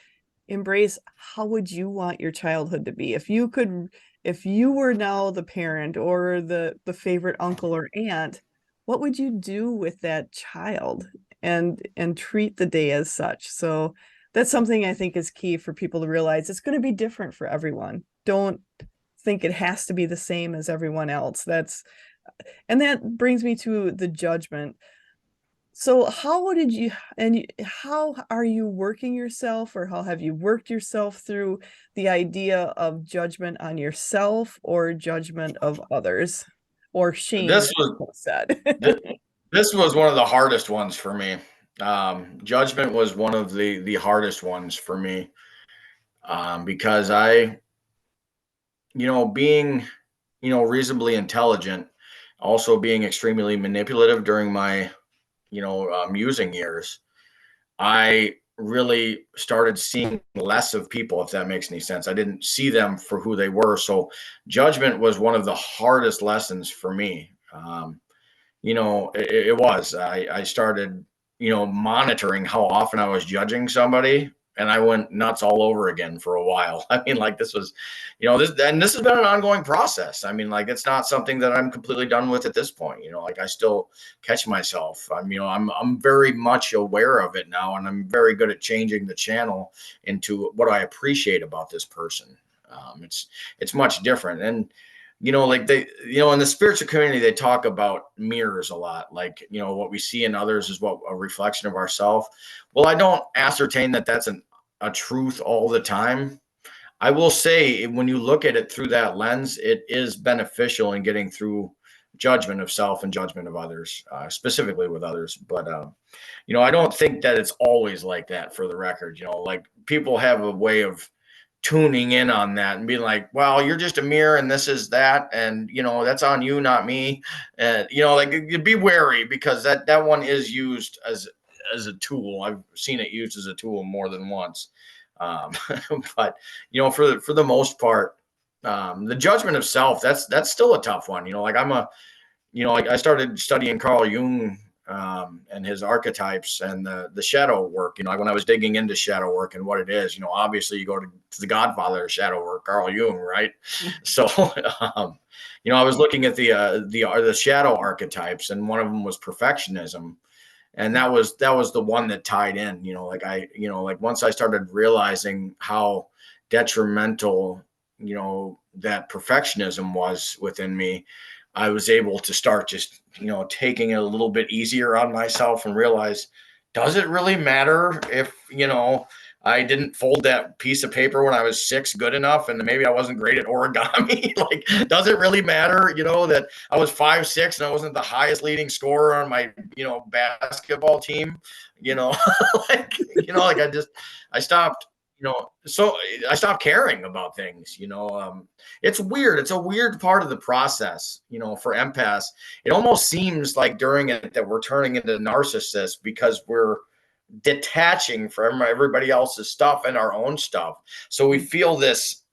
[SPEAKER 1] embrace, how would you want your childhood to be? If you could if you were now the parent or the favorite uncle or aunt, what would you do with that child and treat the day as such? So that's something I think is key for people to realize. It's going to be different for everyone. Don't think it has to be the same as everyone else. And that brings me to the judgment. So how did you and how are you working yourself, or how have you worked yourself through the idea of judgment on yourself or judgment of others, or shame,
[SPEAKER 2] This
[SPEAKER 1] as
[SPEAKER 2] was
[SPEAKER 1] you said?
[SPEAKER 2] this, this was one of the hardest ones for me. Judgment was one of the hardest ones for me, because being, reasonably intelligent, also being extremely manipulative during my, musing years, I really started seeing less of people, if that makes any sense. I didn't see them for who they were. So judgment was one of the hardest lessons for me. It was. I started, monitoring how often I was judging somebody, and I went nuts all over again for a while. I mean, like this was, this has been an ongoing process. I mean, like it's not something that I'm completely done with at this point. Like I still catch myself. I'm very much aware of it now, and I'm very good at changing the channel into what I appreciate about this person. It's much different, and like in the spiritual community, they talk about mirrors a lot. Like, what we see in others is what a reflection of ourselves. Well, I don't ascertain that that's a truth all the time. I will say when you look at it through that lens, it is beneficial in getting through judgment of self and judgment of others, specifically with others. But, I don't think that it's always like that, for the record. Like people have a way of tuning in on that and being like, well, you're just a mirror and this is that, and that's on you, not me. And like you'd be wary, because that one is used as a tool. I've seen it used as a tool more than once. um, but for the most part, the judgment of self, that's still a tough one. Like like I started studying Carl Jung, and his archetypes and the shadow work. Like when I was digging into shadow work and what it is, obviously you go to the godfather of shadow work, Carl Jung, right? So, um, I was looking at the shadow archetypes, and one of them was perfectionism, and that was the one that tied in. Like once I started realizing how detrimental, that perfectionism was within me, I was able to start just, taking it a little bit easier on myself and realize, does it really matter if, I didn't fold that piece of paper when I was 6 good enough, and maybe I wasn't great at origami? Like, does it really matter, that I was 5'6" and I wasn't the highest leading scorer on my, basketball team? Like, I stopped, so I stopped caring about things. It's weird. It's a weird part of the process, for empaths. It almost seems like during it that we're turning into narcissists, because we're detaching from everybody else's stuff and our own stuff. So we feel this.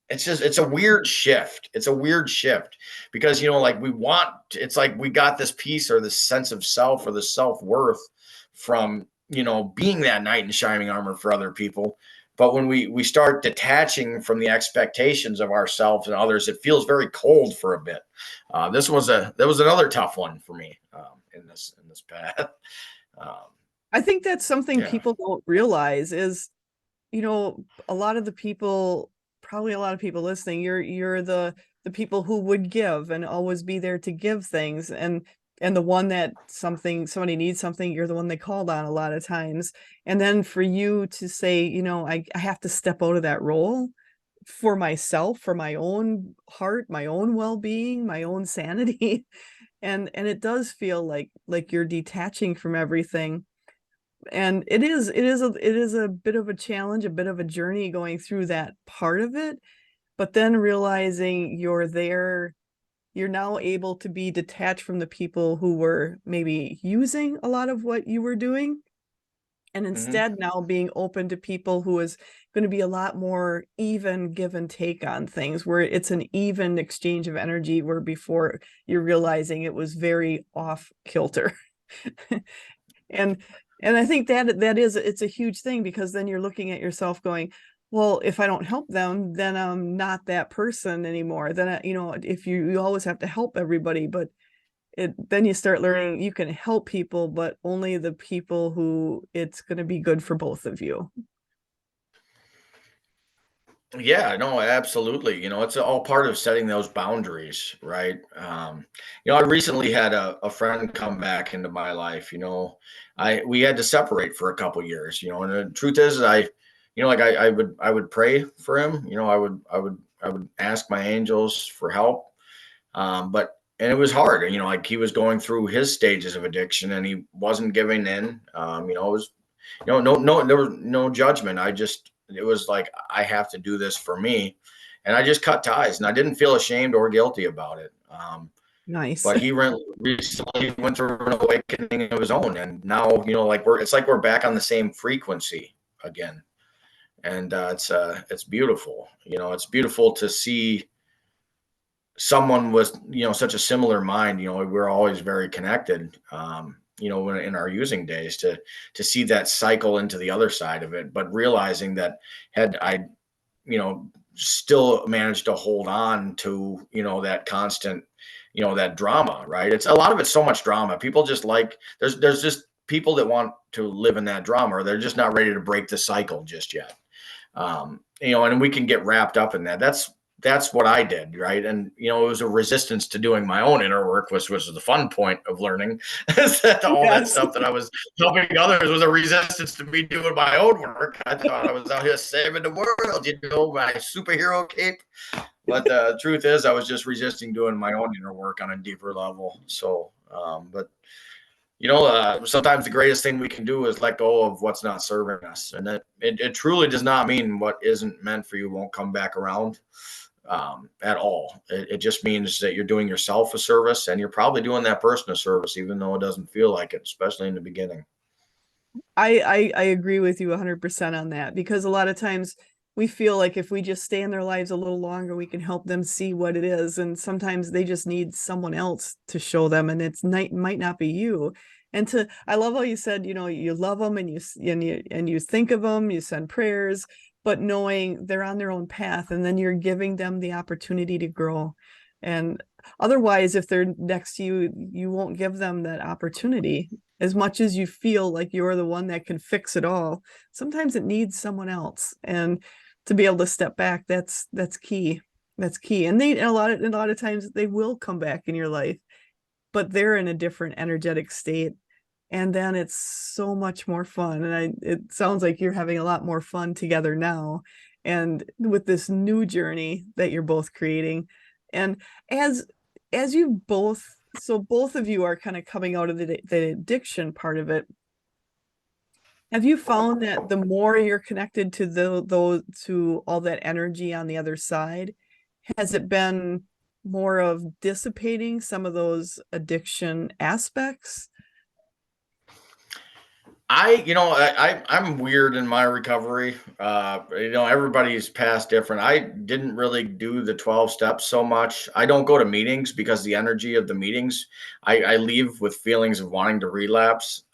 [SPEAKER 2] It's a weird shift. It's a weird shift, because, like it's like we got this piece or this sense of self or the self-worth from, being that knight in shining armor for other people. But when we start detaching from the expectations of ourselves and others, it feels very cold for a bit. That was another tough one for me, in this path. Um,
[SPEAKER 1] I think that's something
[SPEAKER 2] yeah.
[SPEAKER 1] people don't realize is, a lot of the people, probably a lot of people listening, you're the people who would give and always be there to give things, and the one that somebody needs something, you're the one they called on a lot of times. And then for you to say, I have to step out of that role for myself, for my own heart, my own well-being, my own sanity. And it does feel like you're detaching from everything. And it is a bit of a challenge, a bit of a journey going through that part of it, but then realizing you're now able to be detached from the people who were maybe using a lot of what you were doing, and
[SPEAKER 2] Hmm.
[SPEAKER 1] instead now being open to people who is going to be a lot more even give and take on things, where it's an even exchange of energy, where before you're realizing it was very off kilter. and and I think that it's a huge thing, because then you're looking at yourself going, well, if I don't help them, then I'm not that person anymore. Then if you always have to help everybody, but then you start learning you can help people, but only the people who it's going to be good for both of you.
[SPEAKER 2] Yeah, no, absolutely. It's all part of setting those boundaries, right? I recently had a friend come back into my life. We had to separate for a couple years. And the truth is, like I would pray for him. I would ask my angels for help. But and it was hard. Like he was going through his stages of addiction, and he wasn't giving in. It was no, there was no judgment. It was like, I have to do this for me. And I just cut ties, and I didn't feel ashamed or guilty about it.
[SPEAKER 1] Nice.
[SPEAKER 2] But he recently went through an awakening of his own. And now, like it's like we're back on the same frequency again. And it's beautiful. It's beautiful to see someone with, such a similar mind. We're always very connected. In our using days, to see that cycle into the other side of it, but realizing that had I, still managed to hold on to, that constant, that drama, right? It's a lot of it's so much drama. People just like, there's just people that want to live in that drama, or they're just not ready to break the cycle just yet. And we can get wrapped up in that. That's what I did, right? And it was a resistance to doing my own inner work, which was the fun point of learning. That all that
[SPEAKER 1] Yes.
[SPEAKER 2] stuff that I was helping others was a resistance to me doing my own work. I thought I was out here saving the world, my superhero cape. But the truth is, I was just resisting doing my own inner work on a deeper level. So, but sometimes the greatest thing we can do is let go of what's not serving us, and that it truly does not mean what isn't meant for you won't come back around at all. It just means that you're doing yourself a service, and you're probably doing that person a service, even though it doesn't feel like it, especially in the beginning.
[SPEAKER 1] I agree with you 100% on that, because a lot of times we feel like if we just stay in their lives a little longer, we can help them see what it is. And sometimes they just need someone else to show them, and might not be you. And I love how you said, you love them, and you think of them, you send prayers, but knowing they're on their own path, and then you're giving them the opportunity to grow. And otherwise, if they're next to you, you won't give them that opportunity. As much as you feel like you're the one that can fix it all, sometimes it needs someone else. And to be able to step back, that's key. That's key. And a lot of times they will come back in your life, but they're in a different energetic state. And then it's so much more fun. And it sounds like you're having a lot more fun together now, and with this new journey that you're both creating. And as you both so both of you are kind of coming out of the addiction part of it. Have you found that the more you're connected to to all that energy on the other side, has it been more of dissipating some of those addiction aspects?
[SPEAKER 2] I'm weird in my recovery. Everybody's past different. I didn't really do the 12 steps so much. I don't go to meetings because the energy of the meetings, I leave with feelings of wanting to relapse.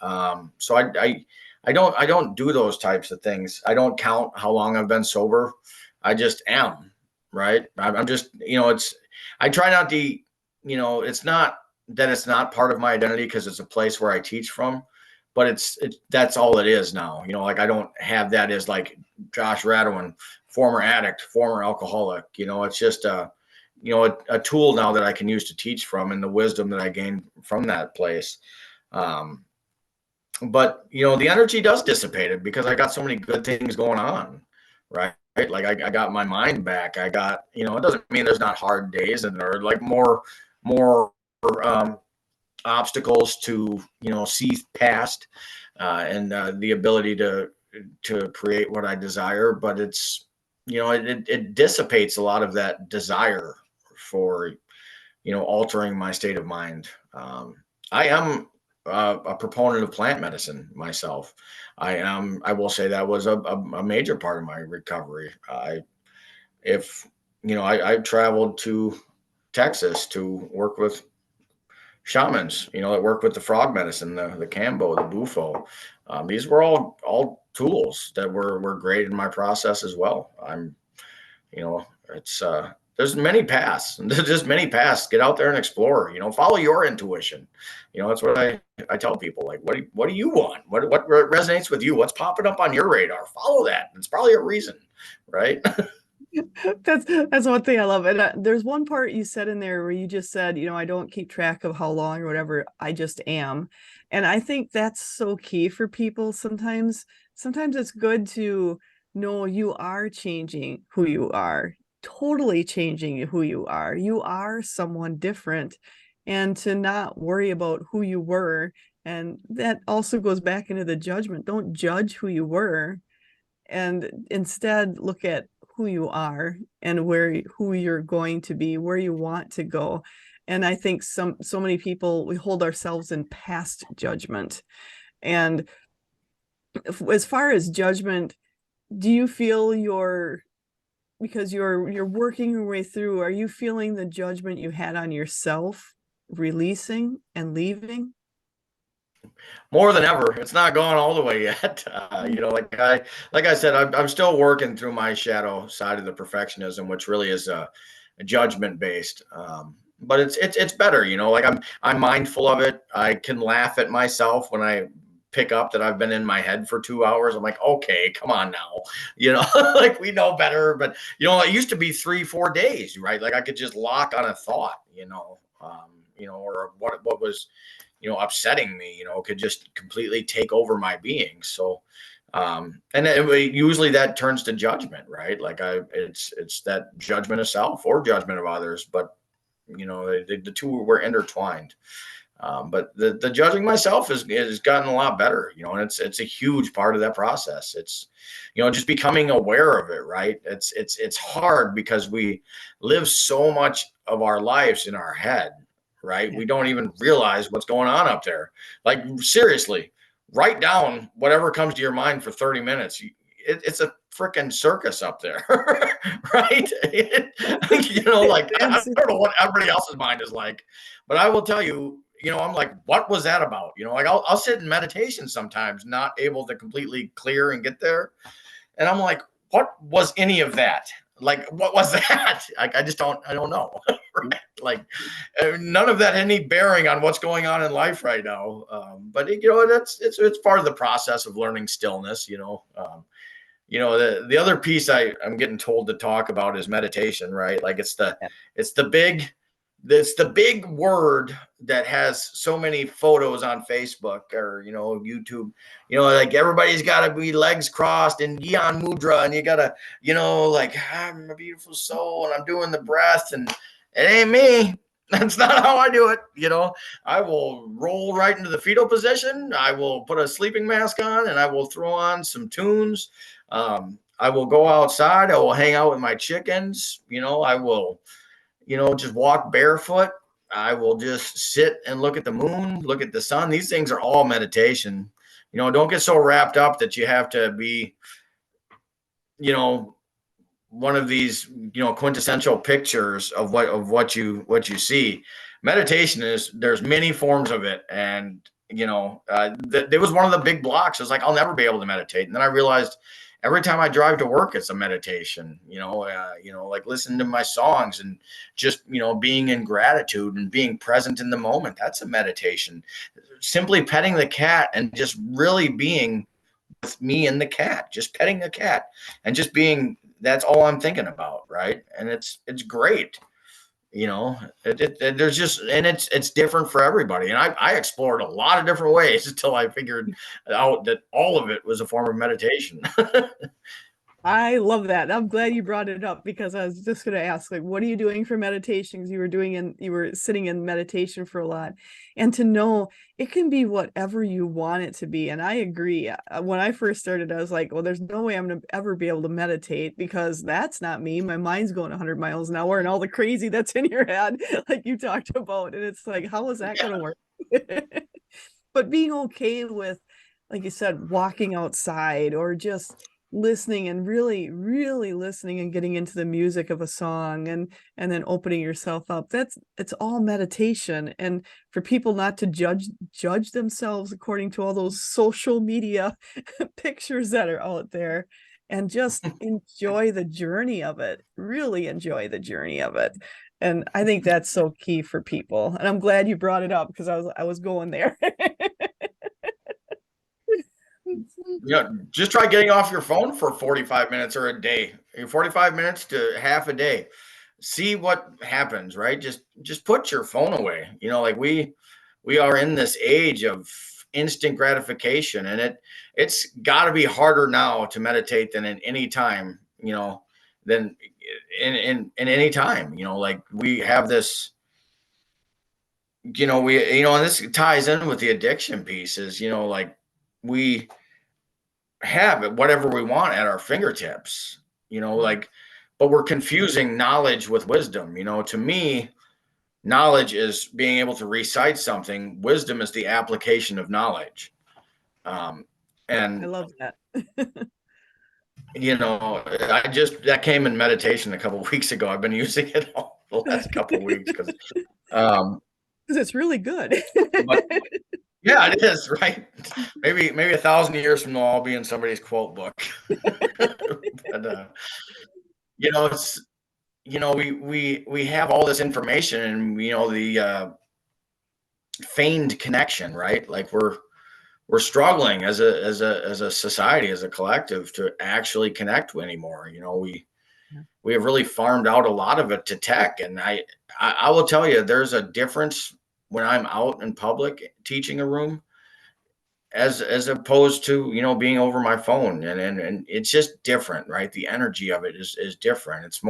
[SPEAKER 2] So I don't do those types of things. I don't count how long I've been sober. I just am, right? I'm just, I try not to, it's not that it's not part of my identity because it's a place where I teach from, but that's all it is now. Like I don't have that as like Josh Radewan, former addict, former alcoholic. It's just a tool now that I can use to teach from, and the wisdom that I gained from that place. But the energy does dissipate it because I got so many good things going on, right? Like I got my mind back. I got, it doesn't mean there's not hard days, and there are like more um, obstacles to see past, and the ability to create what I desire. But it's it dissipates a lot of that desire for altering my state of mind. I am a proponent of plant medicine myself. I will say that was a major part of my recovery. If I traveled to Texas to work with shamans, that work with the frog medicine, the Kambo, the Bufo. These were all tools that were great in my process as well. You know, it's there's many paths. There's just many paths. Get out there and explore. Follow your intuition. That's what I tell people. Like, what do you want? What resonates with you? What's popping up on your radar? Follow that. It's probably a reason, right?
[SPEAKER 1] That's one thing I love. And there's one part you said in there where you just said, I don't keep track of how long or whatever, I just am. And I think that's so key for people. Sometimes it's good to know you are changing who you are, totally changing who you are. You are someone different, and to not worry about who you were. And that also goes back into the judgment. Don't judge who you were, and instead look at who you are and who you're going to be, where you want to go. And I think so many people, we hold ourselves in past judgment. And as far as judgment, do you feel because you're working your way through, are you feeling the judgment you had on yourself releasing and leaving?
[SPEAKER 2] More than ever. It's not gone all the way yet. Like I said, I'm still working through my shadow side of the perfectionism, which really is a judgment based. But it's better. Like I'm mindful of it. I can laugh at myself when I pick up that I've been in my head for 2 hours. I'm like, okay, come on now. Like we know better. But it used to be 3-4 days, right? Like I could just lock on a thought, or what was upsetting me, could just completely take over my being. So, usually that turns to judgment, right? Like it's that judgment of self or judgment of others, but the two were intertwined. But the judging myself has gotten a lot better, and it's a huge part of that process. It's, just becoming aware of it, right? It's hard because we live so much of our lives in our head, right? We don't even realize what's going on up there. Like seriously, write down whatever comes to your mind for 30 minutes. It's a freaking circus up there, right? Like I don't know what everybody else's mind is like, but I will tell you, I'm like, what was that about? Like I'll sit in meditation sometimes, not able to completely clear and get there. And I'm like, what was any of that? Like, what was that? Like, I don't know. Right? Like, none of that had any bearing on what's going on in life right now. But it's part of the process of learning stillness. The other piece I'm getting told to talk about is meditation, right? Like it's the big word that has so many photos on Facebook or YouTube. Like everybody's got to be legs crossed and Gyan Mudra, and you gotta like I'm a beautiful soul and I'm doing the breath, and it ain't me. That's not how I do it. I will roll right into the fetal position. I will put a sleeping mask on and I will throw on some tunes. I will go outside. I will hang out with my chickens. I will just walk barefoot. I will just sit and look at the moon, look at the sun. These things are all meditation. Don't get so wrapped up that you have to be, one of these, quintessential pictures of what you see. Meditation there's many forms of it. And, there was one of the big blocks. I was like, I'll never be able to meditate. And then I realized every time I drive to work, it's a meditation, like listening to my songs and just, being in gratitude and being present in the moment. That's a meditation. Simply petting the cat and just really being with me and the cat, just petting the cat and just being, that's all I'm thinking about. Right. And it's great. There's just, and it's different for everybody. And I explored a lot of different ways until I figured out that all of it was a form of meditation.
[SPEAKER 1] I love that. I'm glad you brought it up, because I was just going to ask, like, what are you doing for meditations? You were sitting in meditation for a lot, and to know it can be whatever you want it to be. And I agree. When I first started, I was like, well, there's no way I'm going to ever be able to meditate, because that's not me. My mind's going 100 miles an hour and all the crazy that's in your head, like you talked about. And it's like, how is that going to work? But being okay with, like you said, walking outside or just listening and really, really listening and getting into the music of a song and then opening yourself up. It's all meditation. And for people not to judge themselves according to all those social media pictures that are out there and just enjoy the journey of it. Really enjoy the journey of it. And I think that's so key for people. And I'm glad you brought it up because I was going there.
[SPEAKER 2] Just try getting off your phone for 45 minutes or a day, 45 minutes to half a day. See what happens, right? Just put your phone away. Like we are in this age of instant gratification, and it's got to be harder now to meditate than in any time, than in any time. Like we have this, and this ties in with the addiction pieces, like we have whatever we want at our fingertips, like, but we're confusing knowledge with wisdom. To me, knowledge is being able to recite something. Wisdom is the application of knowledge. Um,
[SPEAKER 1] I
[SPEAKER 2] and
[SPEAKER 1] love that.
[SPEAKER 2] that came in meditation a couple of weeks ago. I've been using it all the last couple of weeks because,
[SPEAKER 1] Because it's really good.
[SPEAKER 2] but yeah, it is, right. Maybe 1,000 years from now, I'll be in somebody's quote book. But it's we have all this information, and the feigned connection, right? Like we're struggling as a society, as a collective, to actually connect anymore. We have really farmed out a lot of it to tech, and I will tell you, there's a difference when I'm out in public teaching a room as opposed to being over my phone, and it's just different, right? The energy of it is different. It's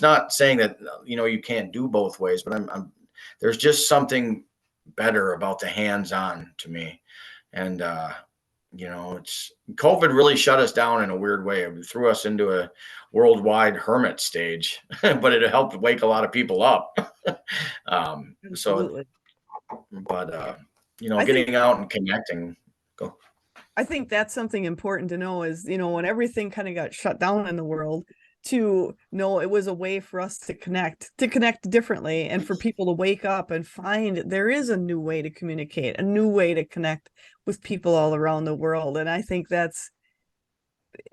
[SPEAKER 2] not saying that you can't do both ways, but I'm there's just something better about the hands-on to me. And it's COVID really shut us down in a weird way. It threw us into a worldwide hermit stage, but it helped wake a lot of people up. So
[SPEAKER 1] Absolutely.
[SPEAKER 2] but
[SPEAKER 1] I think
[SPEAKER 2] getting out and connecting. Go.
[SPEAKER 1] I think that's something important to know is, when everything kind of got shut down in the world, to know it was a way for us to connect differently, and for people to wake up and find there is a new way to communicate, a new way to connect with people all around the world. And I think that's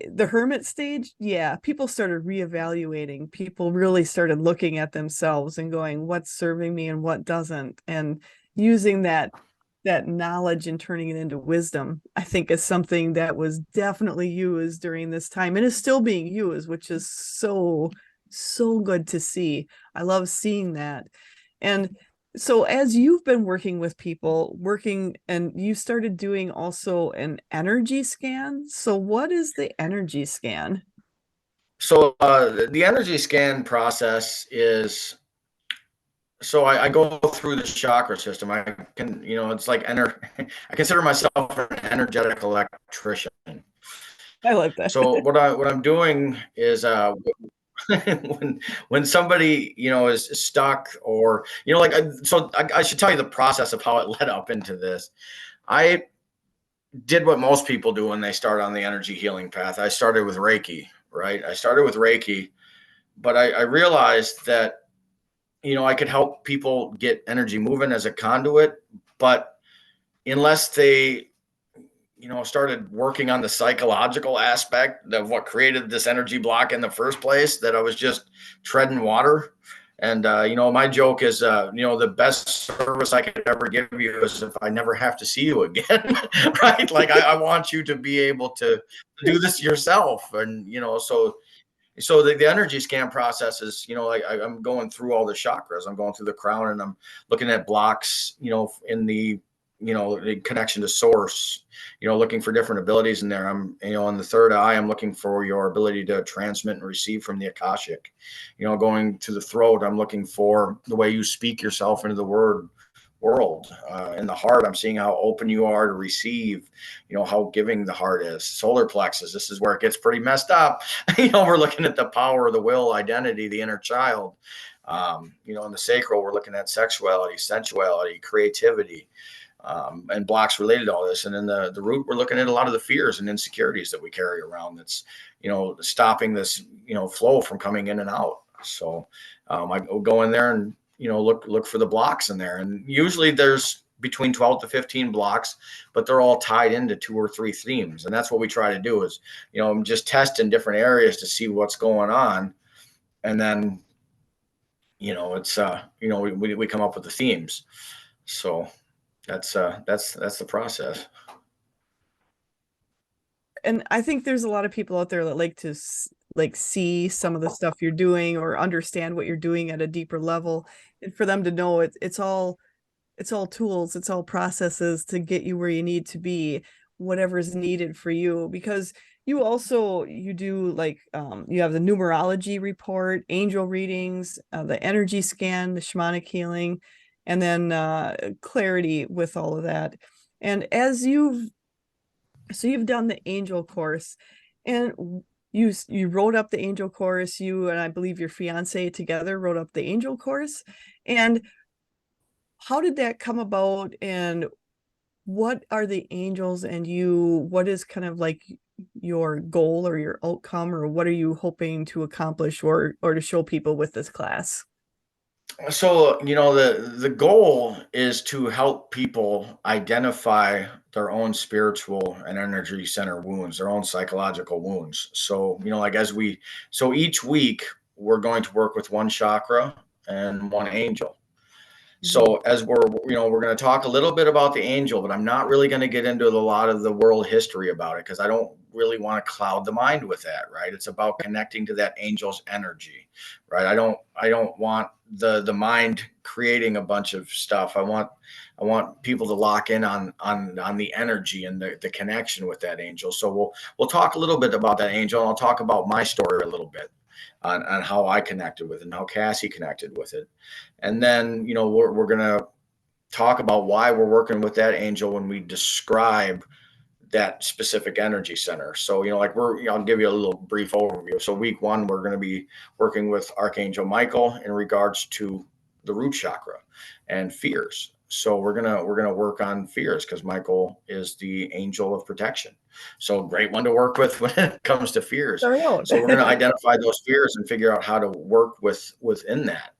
[SPEAKER 1] the hermit stage. Yeah, people started reevaluating. People really started looking at themselves and going, what's serving me and what doesn't, and using that knowledge and turning it into wisdom, I think, is something that was definitely used during this time and is still being used, which is so, so good to see. I love seeing that. And so as you've been working with people, and you started doing also an energy scan. So what is the energy scan?
[SPEAKER 2] So the energy scan process is, so I go through the chakra system. I can, it's like I consider myself an energetic electrician.
[SPEAKER 1] I like that.
[SPEAKER 2] So what I'm doing is when somebody is stuck, or like I should tell you the process of how it led up into this. I did what most people do when they start on the energy healing path. I started with Reiki, right? I started with Reiki, but I realized that I could help people get energy moving as a conduit, but unless they started working on the psychological aspect of what created this energy block in the first place, that I was just treading water. And my joke is the best service I could ever give you is if I never have to see you again. Right? Like I want you to be able to do this yourself. And so the energy scan process is, like I'm going through all the chakras. I'm going through the crown, and I'm looking at blocks, in the connection to source, looking for different abilities in there. I'm, in the third eye, I'm looking for your ability to transmit and receive from the Akashic. Going to the throat, I'm looking for the way you speak yourself into the world. In the heart, I'm seeing how open you are to receive, how giving the heart is. Solar plexus, this is where it gets pretty messed up. We're looking at the power of the will, identity, the inner child. In the sacral, we're looking at sexuality, sensuality, creativity. and blocks related to all this. And then the root, we're looking at a lot of the fears and insecurities that we carry around. That's, stopping this, flow from coming in and out. So I go in there and, look for the blocks in there. And usually there's between 12 to 15 blocks, but they're all tied into 2 or 3 themes. And that's what we try to do is, just test in different areas to see what's going on. And then, it's, we come up with the themes. So that's the process.
[SPEAKER 1] And I think there's a lot of people out there that like to like see some of the stuff you're doing or understand what you're doing at a deeper level, and for them to know it's all tools, it's all processes to get you where you need to be, whatever's needed for you. Because you do like you have the numerology report, angel readings, the energy scan, the shamanic healing, and then clarity with all of that. And you've done the angel course, and you wrote up the angel course. You and I believe your fiance together wrote up the angel course. And how did that come about, and what are the angels, and what is kind of like your goal or your outcome, or what are you hoping to accomplish or to show people with this class?
[SPEAKER 2] So, the goal is to help people identify their own spiritual and energy center wounds, their own psychological wounds. So, so each week we're going to work with one chakra and one angel. So as we're going to talk a little bit about the angel, but I'm not really going to get into a lot of the world history about it, because I don't really want to cloud the mind with that, right? It's about connecting to that angel's energy, right? I don't want the mind creating a bunch of stuff. I want people to lock in on the energy and the connection with that angel. So we'll talk a little bit about that angel, and I'll talk about my story a little bit on how I connected with it and how Cassie connected with it. And then, we're going to talk about why we're working with that angel when we describe that specific energy center. So, I'll give you a little brief overview. So week 1, we're going to be working with Archangel Michael in regards to the root chakra and fears. So we're gonna work on fears, because Michael is the angel of protection. So great one to work with when it comes to fears. So we're going to identify those fears and figure out how to work within that.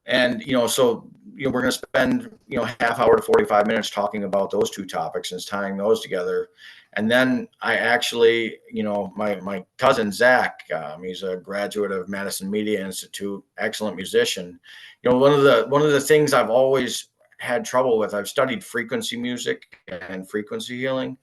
[SPEAKER 2] And we're going to spend half hour to 45 minutes talking about those 2 topics and tying those together. And then I actually, my cousin Zach, he's a graduate of Madison Media Institute, excellent musician. One of the things I've always had trouble with, I've studied frequency music and frequency healing.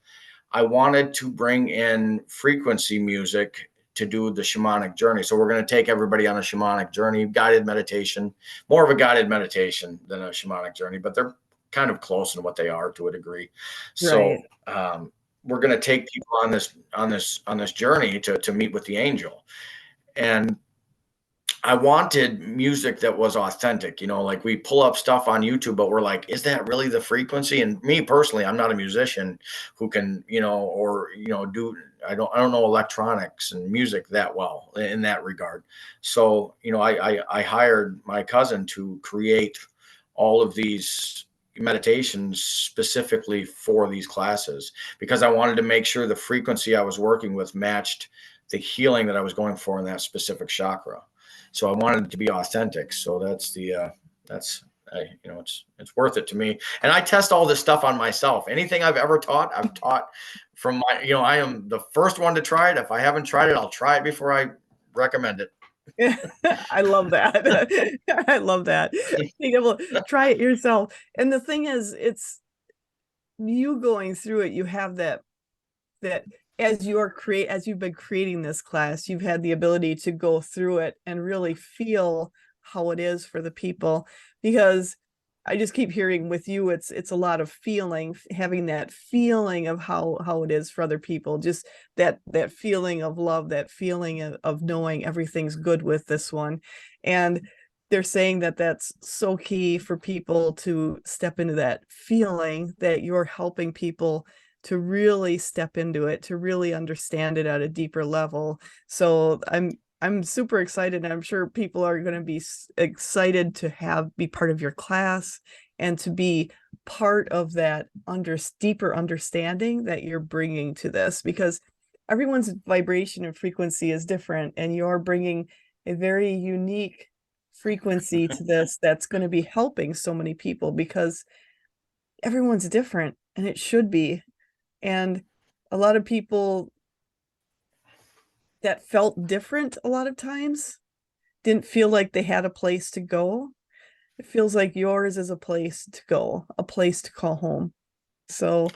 [SPEAKER 2] I wanted to bring in frequency music to do the shamanic journey. So we're going to take everybody on a shamanic journey, guided meditation, more of a guided meditation than a shamanic journey, but they're kind of close in what they are to a degree.
[SPEAKER 1] Right.
[SPEAKER 2] So we're going to take people on this journey to meet with the angel. And I wanted music that was authentic, like we pull up stuff on YouTube, but we're like, is that really the frequency? And me personally, I'm not a musician who can, I don't know electronics and music that well in that regard. So, I hired my cousin to create all of these meditations specifically for these classes, because I wanted to make sure the frequency I was working with matched the healing that I was going for in that specific chakra. So I wanted it to be authentic. So it's worth it to me. And I test all this stuff on myself. Anything I've ever taught, I've taught from my, I am the first one to try it. If I haven't tried it, I'll try it before I recommend it.
[SPEAKER 1] I love that. I love that. Being able to try it yourself. And the thing is, it's you going through it, you have that as you've been creating this class, you've had the ability to go through it and really feel how it is for the people. Because I just keep hearing with you, it's a lot of feeling, having that feeling of how it is for other people, just that feeling of love, that feeling of knowing everything's good with this one. And they're saying that that's so key for people to step into that feeling, that you're helping people to really step into it, to really understand it at a deeper level. So I'm super excited, and I'm sure people are going to be excited to be part of your class and to be part of that deeper understanding that you're bringing to this, because everyone's vibration and frequency is different, and you're bringing a very unique frequency to this that's going to be helping so many people, because everyone's different, and it should be. And a lot of people that felt different a lot of times didn't feel like they had a place to go. It feels like yours is a place to go, a place to call home. So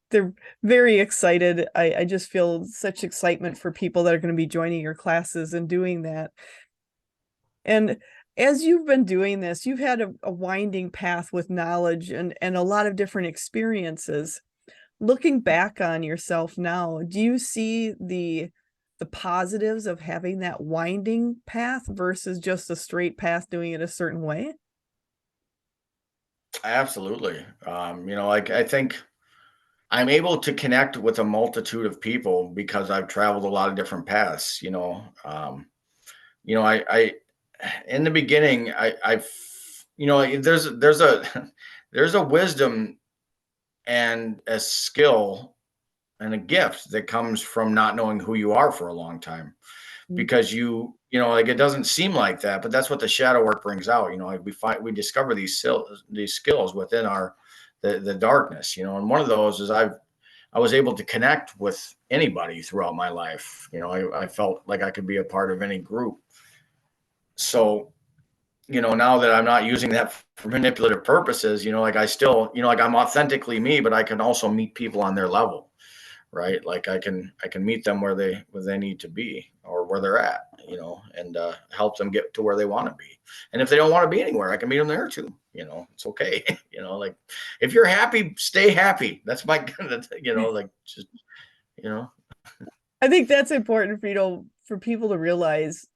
[SPEAKER 1] they're very excited. I just feel such excitement for people that are going to be joining your classes and doing that. And as you've been doing this, you've had a winding path with knowledge and a lot of different experiences. Looking back on yourself now, do you see the positives of having that winding path versus just a straight path doing it a certain way?
[SPEAKER 2] Absolutely. Like I think I'm able to connect with a multitude of people because I've traveled a lot of different paths. I in the beginning, there's a there's a wisdom and a skill and a gift that comes from not knowing who you are for a long time,
[SPEAKER 1] Mm.
[SPEAKER 2] because like it doesn't seem like that, but that's what the shadow work brings out. Like we discover these skills within the darkness. And one of those is I was able to connect with anybody throughout my life. I felt like I could be a part of any group. So, now that I'm not using that for manipulative purposes, like I still, like I'm authentically me, but I can also meet people on their level, right? Like I can meet them where they need to be or where they're at, and help them get to where they want to be. And if they don't want to be anywhere, I can meet them there too. It's okay. Like if you're happy, stay happy. That's my, like just, you know.
[SPEAKER 1] I think that's important for people to realize.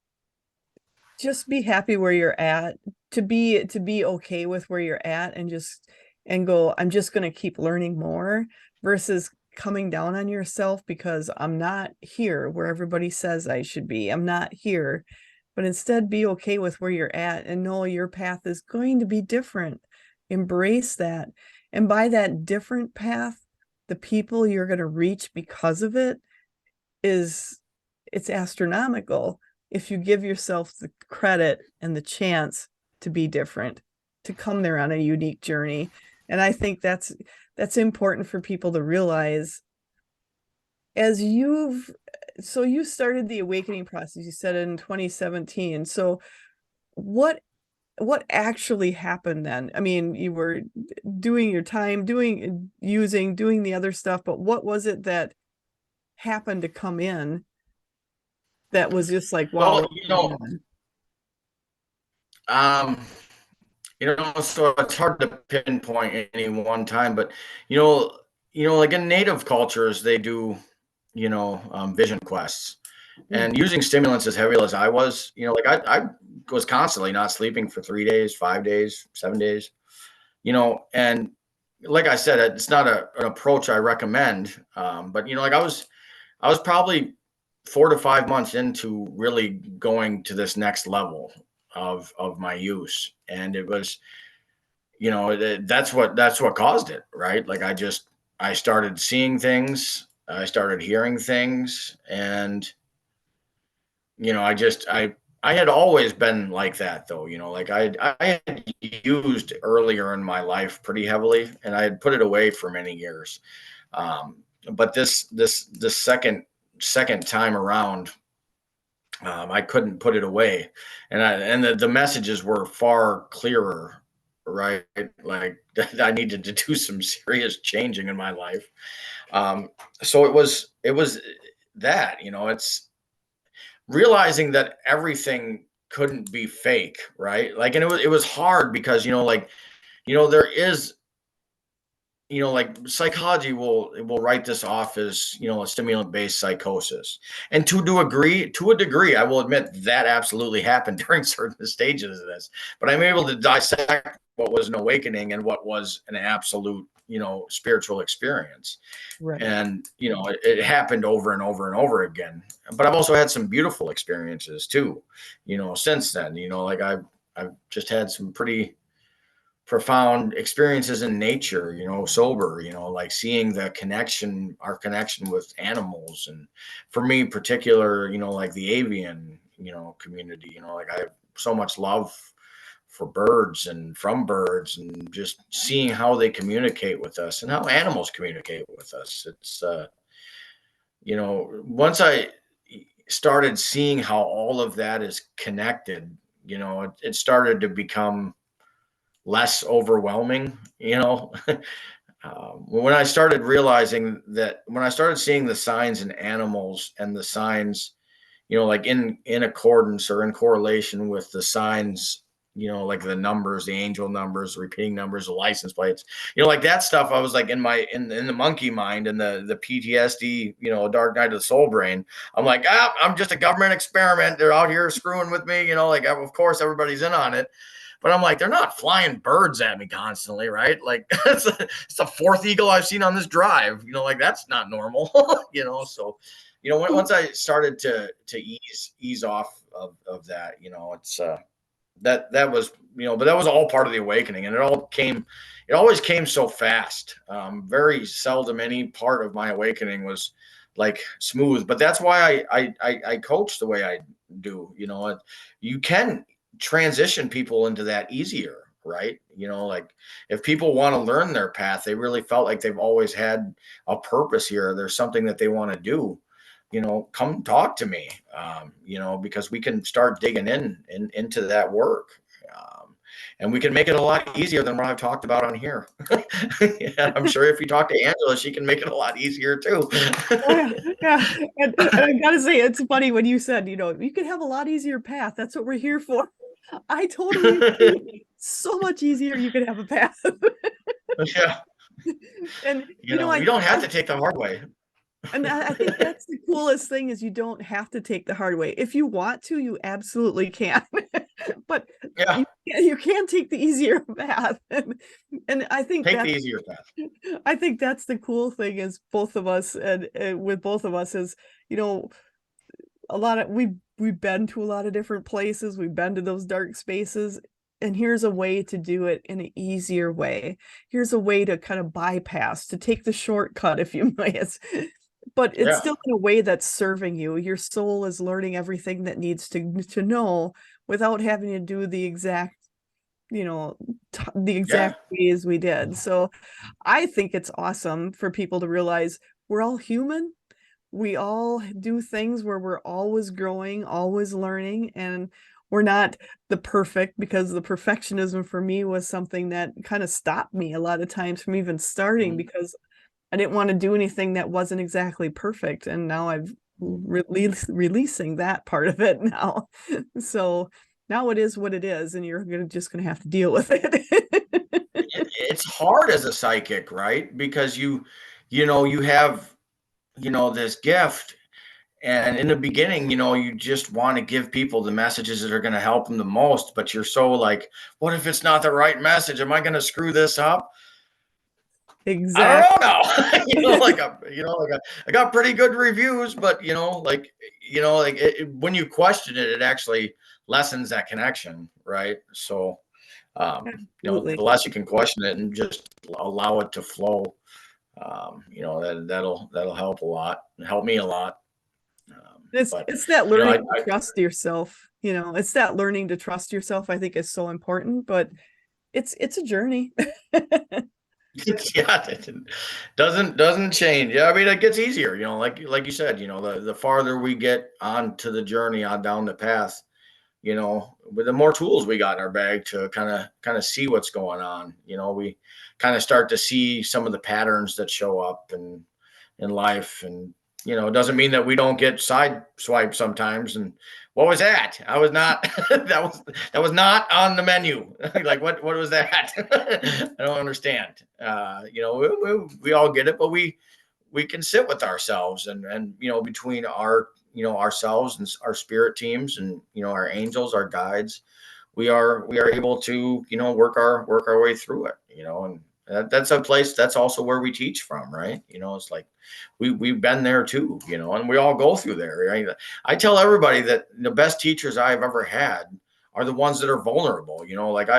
[SPEAKER 1] Just be happy where you're at, to be okay with where you're at, and go, I'm just going to keep learning more, versus coming down on yourself because I'm not here where everybody says I should be. I'm not here. But instead be okay with where you're at and know your path is going to be different. Embrace that. And by that different path, the people you're going to reach because of it is it's astronomical if you give yourself the credit and the chance to be different, to come there on a unique journey. And I think that's important for people to realize. As you started the awakening process, you said in 2017. So what actually happened then? I mean, you were doing your time, doing the other stuff, but what was it that happened to come in that was just like, wow,
[SPEAKER 2] Well,
[SPEAKER 1] what's going on?
[SPEAKER 2] um, so it's hard to pinpoint any one time, but like in native cultures, they do, vision quests,
[SPEAKER 1] Mm.
[SPEAKER 2] and using stimulants as heavy as I was, like I was constantly not sleeping for 3 days, 5 days, 7 days, and like I said, it's not an approach I recommend. But like I was probably 4 to 5 months into really going to this next level of my use, and it was, that's what caused it, right? Like I started seeing things, I started hearing things, and I had always been like that, though. Like I had used earlier in my life pretty heavily, and I had put it away for many years. But this second time around, I couldn't put it away, and the messages were far clearer, right? Like I needed to do some serious changing in my life. So it was that, it's realizing that everything couldn't be fake, right? Like, and it was hard because, like, there is, like psychology will write this off as, a stimulant based psychosis. And to a degree, I will admit that absolutely happened during certain stages of this. But I'm able to dissect what was an awakening and what was an absolute, spiritual experience.
[SPEAKER 1] Right.
[SPEAKER 2] And it happened over and over and over again. But I've also had some beautiful experiences too, since then. Like I've just had some pretty profound experiences in nature, sober, like seeing our connection with animals. And for me, particular, like the avian, community, like I have so much love for birds and from birds, and just seeing how they communicate with us and how animals communicate with us. It's, once I started seeing how all of that is connected, it started to become less overwhelming, when I started realizing that, when I started seeing the signs in animals and the signs, like in accordance or in correlation with the signs, like the numbers, the angel numbers, repeating numbers, the license plates, like that stuff. I was like in the monkey mind and the PTSD, dark night of the soul brain. I'm like, I'm just a government experiment. They're out here screwing with me, like, of course everybody's in on it. But I'm like, they're not flying birds at me constantly, right? Like it's the fourth eagle I've seen on this drive. Like that's not normal, So, once I started to ease off of that, it's that was, but that was all part of the awakening, and it always came so fast. Very seldom any part of my awakening was like smooth, but that's why I coach the way I do. You can transition people into that easier, right? Like if people want to learn their path, they really felt like they've always had a purpose here, there's something that they want to do, come talk to me, because we can start digging into that work. And we can make it a lot easier than what I've talked about on here. Yeah, I'm sure if you talk to Angela, she can make it a lot easier too.
[SPEAKER 1] Oh, yeah, yeah. And I gotta say, it's funny when you said, you could have a lot easier path. That's what we're here for. I totally agree. So much easier you could have a path.
[SPEAKER 2] Yeah.
[SPEAKER 1] And
[SPEAKER 2] You don't have to take the hard way.
[SPEAKER 1] and I think that's the coolest thing is you don't have to take the hard way. If you want to, you absolutely can. But
[SPEAKER 2] Yeah.
[SPEAKER 1] you can take the easier path. And I think
[SPEAKER 2] Take the easier path.
[SPEAKER 1] I think that's the cool thing is both of us and with both of us is, a lot of we've been to a lot of different places. We've been to those dark spaces. And here's a way to do it in an easier way. Here's a way to kind of bypass, to take the shortcut, if you may. But it's
[SPEAKER 2] Yeah.
[SPEAKER 1] still in a way that's serving you. Your soul is learning everything that needs to know without having to do the exact, the exact ways we did. So I think it's awesome for people to realize we're all human. We all do things where we're always growing, always learning, and we're not the perfect, because the perfectionism for me was something that kind of stopped me a lot of times from even starting, because I didn't want to do anything that wasn't exactly perfect. And now I've releasing that part of it now. So now it is what it is, and you're just gonna have to deal with it.
[SPEAKER 2] It's hard as a psychic, right? Because you have, this gift. And in the beginning, you just want to give people the messages that are going to help them the most. But you're so like, what if it's not the right message? Am I going to screw this up?
[SPEAKER 1] Exactly.
[SPEAKER 2] I don't know now. I got pretty good reviews, but when you question it, it actually lessens that connection, right? So, the
[SPEAKER 1] Absolutely.
[SPEAKER 2] less you can question it and just allow it to flow, that'll help a lot, help me a lot. But
[SPEAKER 1] It's that learning to
[SPEAKER 2] I
[SPEAKER 1] trust yourself. It's that learning to trust yourself, I think, is so important, but it's a journey.
[SPEAKER 2] yeah, it doesn't change. Yeah, I mean, it gets easier, like you said, the farther we get onto the journey on down the path, with the more tools we got in our bag to kind of see what's going on. We kind of start to see some of the patterns that show up in life. And it doesn't mean that we don't get side swiped sometimes. And what was that? I was not that was not on the menu. Like what was that? I don't understand. We all get it, but we can sit with ourselves and between our ourselves and our spirit teams and our angels, our guides, we are able to work our way through it. And that's a place, that's also where we teach from, right? It's like we've been there too, and we all go through there, right? I tell everybody that the best teachers I've ever had are the ones that are vulnerable. Like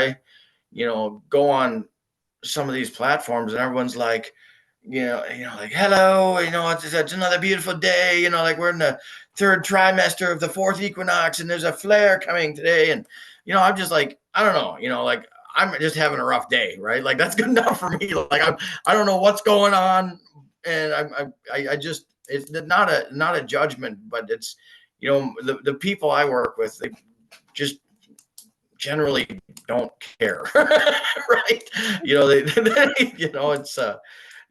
[SPEAKER 2] go on some of these platforms and everyone's like, like, hello, it's another beautiful day, like we're in the third trimester of the fourth equinox and there's a flare coming today. And, I'm just like, I don't know, like I'm just having a rough day, right? Like that's good enough for me. Like I don't know what's going on. And I just, it's not a judgment, but it's, the people I work with, they just generally don't care, right? It's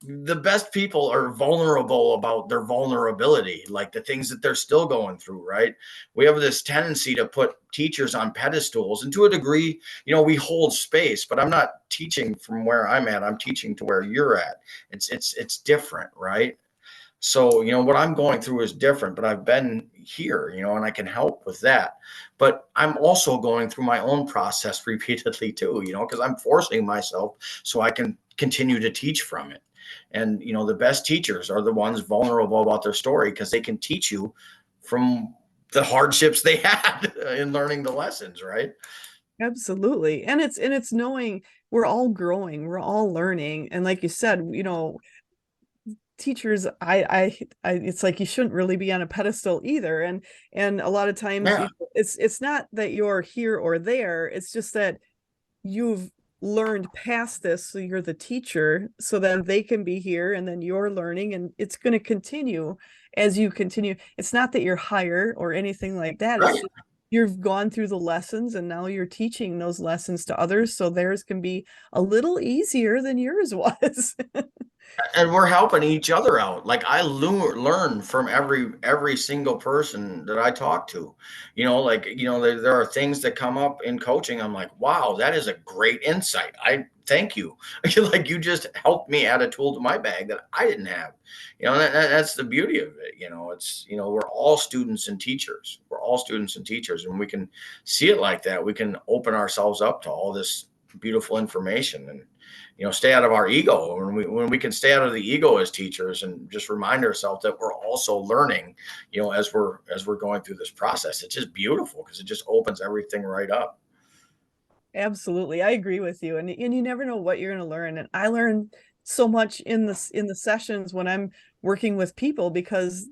[SPEAKER 2] the best people are vulnerable about their vulnerability, like the things that they're still going through, right? We have this tendency to put teachers on pedestals, and to a degree, we hold space, but I'm not teaching from where I'm at. I'm teaching to where you're at. It's different, right? So, what I'm going through is different, but I've been here, and I can help with that. But I'm also going through my own process repeatedly too, because I'm forcing myself so I can continue to teach from it. And, the best teachers are the ones vulnerable about their story because they can teach you from the hardships they had in learning the lessons, right?
[SPEAKER 1] Absolutely. And it's knowing we're all growing, we're all learning. And like you said, teachers, it's like you shouldn't really be on a pedestal either. And a lot of times
[SPEAKER 2] Yeah,
[SPEAKER 1] it's not that you're here or there, it's just that you've learned past this, so you're the teacher, so then they can be here and then you're learning and it's going to continue as you continue. It's not that you're higher or anything like that, it's
[SPEAKER 2] right.
[SPEAKER 1] just you've gone through the lessons and now you're teaching those lessons to others, so theirs can be a little easier than yours was.
[SPEAKER 2] And we're helping each other out. Like I learn from every single person that I talk to. Like there are things that come up in coaching. I'm like, wow, that is a great insight. I thank you. Like you just helped me add a tool to my bag that I didn't have. That's the beauty of it. It's we're all students and teachers. We're all students and teachers, and we can see it like that. We can open ourselves up to all this beautiful information and stay out of our ego. When we can stay out of the ego as teachers and just remind ourselves that we're also learning, as we're going through this process, it's just beautiful because it just opens everything right up.
[SPEAKER 1] Absolutely. I agree with you. And you never know what you're going to learn. And I learn so much in the sessions when I'm working with people because,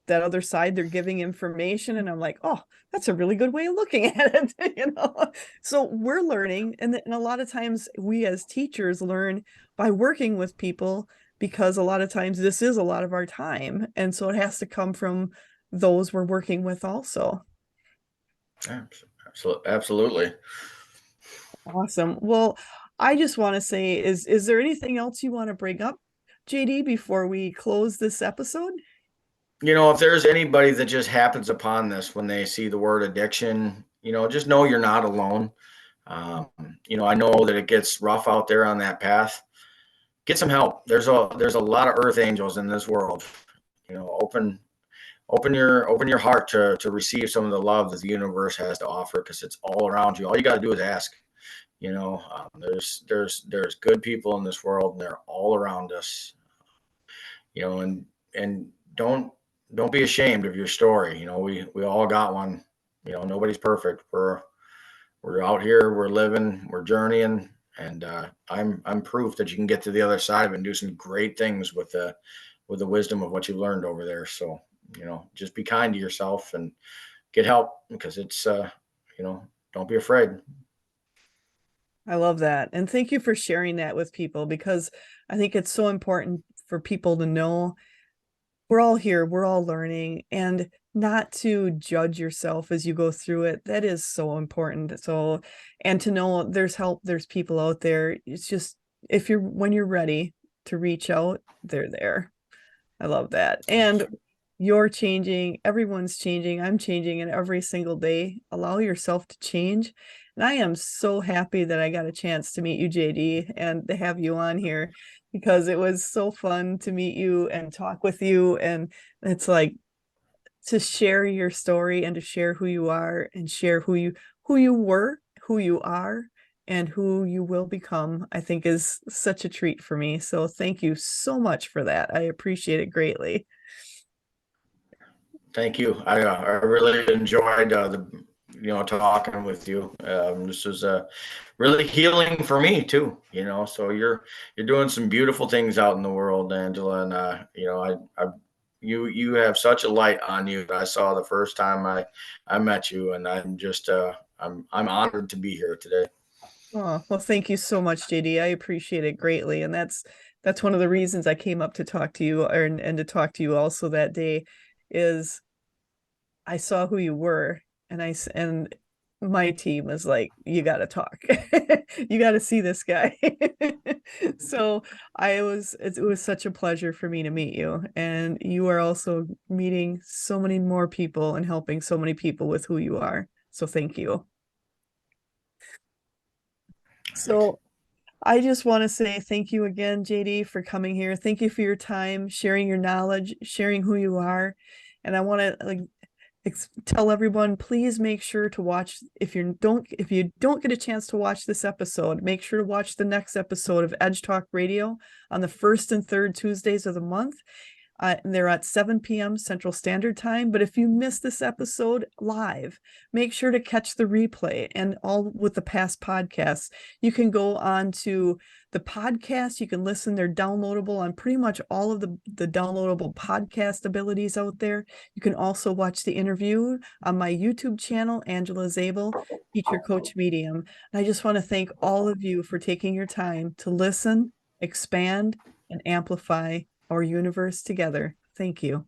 [SPEAKER 1] that other side, they're giving information and I'm like, "Oh, that's a really good way of looking at it." So we're learning and a lot of times we as teachers learn by working with people because a lot of times this is a lot of our time. And so it has to come from those we're working with also.
[SPEAKER 2] Absolutely.
[SPEAKER 1] Awesome. Well, I just want to say, is there anything else you want to bring up, JD, before we close this episode?
[SPEAKER 2] If there's anybody that just happens upon this when they see the word addiction, just know you're not alone. Um, I know that it gets rough out there on that path. Get some help. There's a lot of earth angels in this world. Open your heart to receive some of the love that the universe has to offer because it's all around you. All you got to do is ask. There's good people in this world and they're all around us. And don't be ashamed of your story. We all got one. Nobody's perfect. We're out here, we're living, we're journeying, and I'm proof that you can get to the other side of it and do some great things with the wisdom of what you learned over there. So just be kind to yourself and get help because it's don't be afraid.
[SPEAKER 1] I love that. And thank you for sharing that with people because I think it's so important for people to know we're all here, we're all learning, and not to judge yourself as you go through it. That is so important. So, and to know there's help, there's people out there. It's just if you're when you're ready to reach out, they're there. I love that. And you're changing, everyone's changing, I'm changing, and every single day, allow yourself to change. And I am so happy that I got a chance to meet you, JD, and to have you on here because it was so fun to meet you and talk with you. And it's like to share your story and to share who you are and share who you were, who you are, and who you will become, I think is such a treat for me. So thank you so much for that. I appreciate it greatly.
[SPEAKER 2] Thank you. I really enjoyed talking with you. This is really healing for me too. So you're doing some beautiful things out in the world, Angela, and you have such a light on you that I saw the first time I met you, and I'm just I'm honored to be here today.
[SPEAKER 1] Oh, well, thank you so much, JD. I appreciate it greatly. And that's one of the reasons I came up to talk to you and to talk to you also that day is I saw who you were and and my team was like, you got to talk. You got to see this guy. So it was such a pleasure for me to meet you. And you are also meeting so many more people and helping so many people with who you are. So thank you.
[SPEAKER 2] Thanks.
[SPEAKER 1] So I just want to say thank you again, JD, for coming here. Thank you for your time, sharing your knowledge, sharing who you are. And I want to tell everyone, please make sure to watch if you don't get a chance to watch this episode, make sure to watch the next episode of Edge Talk Radio on the first and third Tuesdays of the month. They're at 7 p.m. Central Standard Time. But if you miss this episode live, make sure to catch the replay and all with the past podcasts. You can go on to the podcast. You can listen. They're downloadable on pretty much all of the downloadable podcast abilities out there. You can also watch the interview on my YouTube channel, Angela Zabel, Teacher Coach Medium. And I just want to thank all of you for taking your time to listen, expand, and amplify our universe together. Thank you.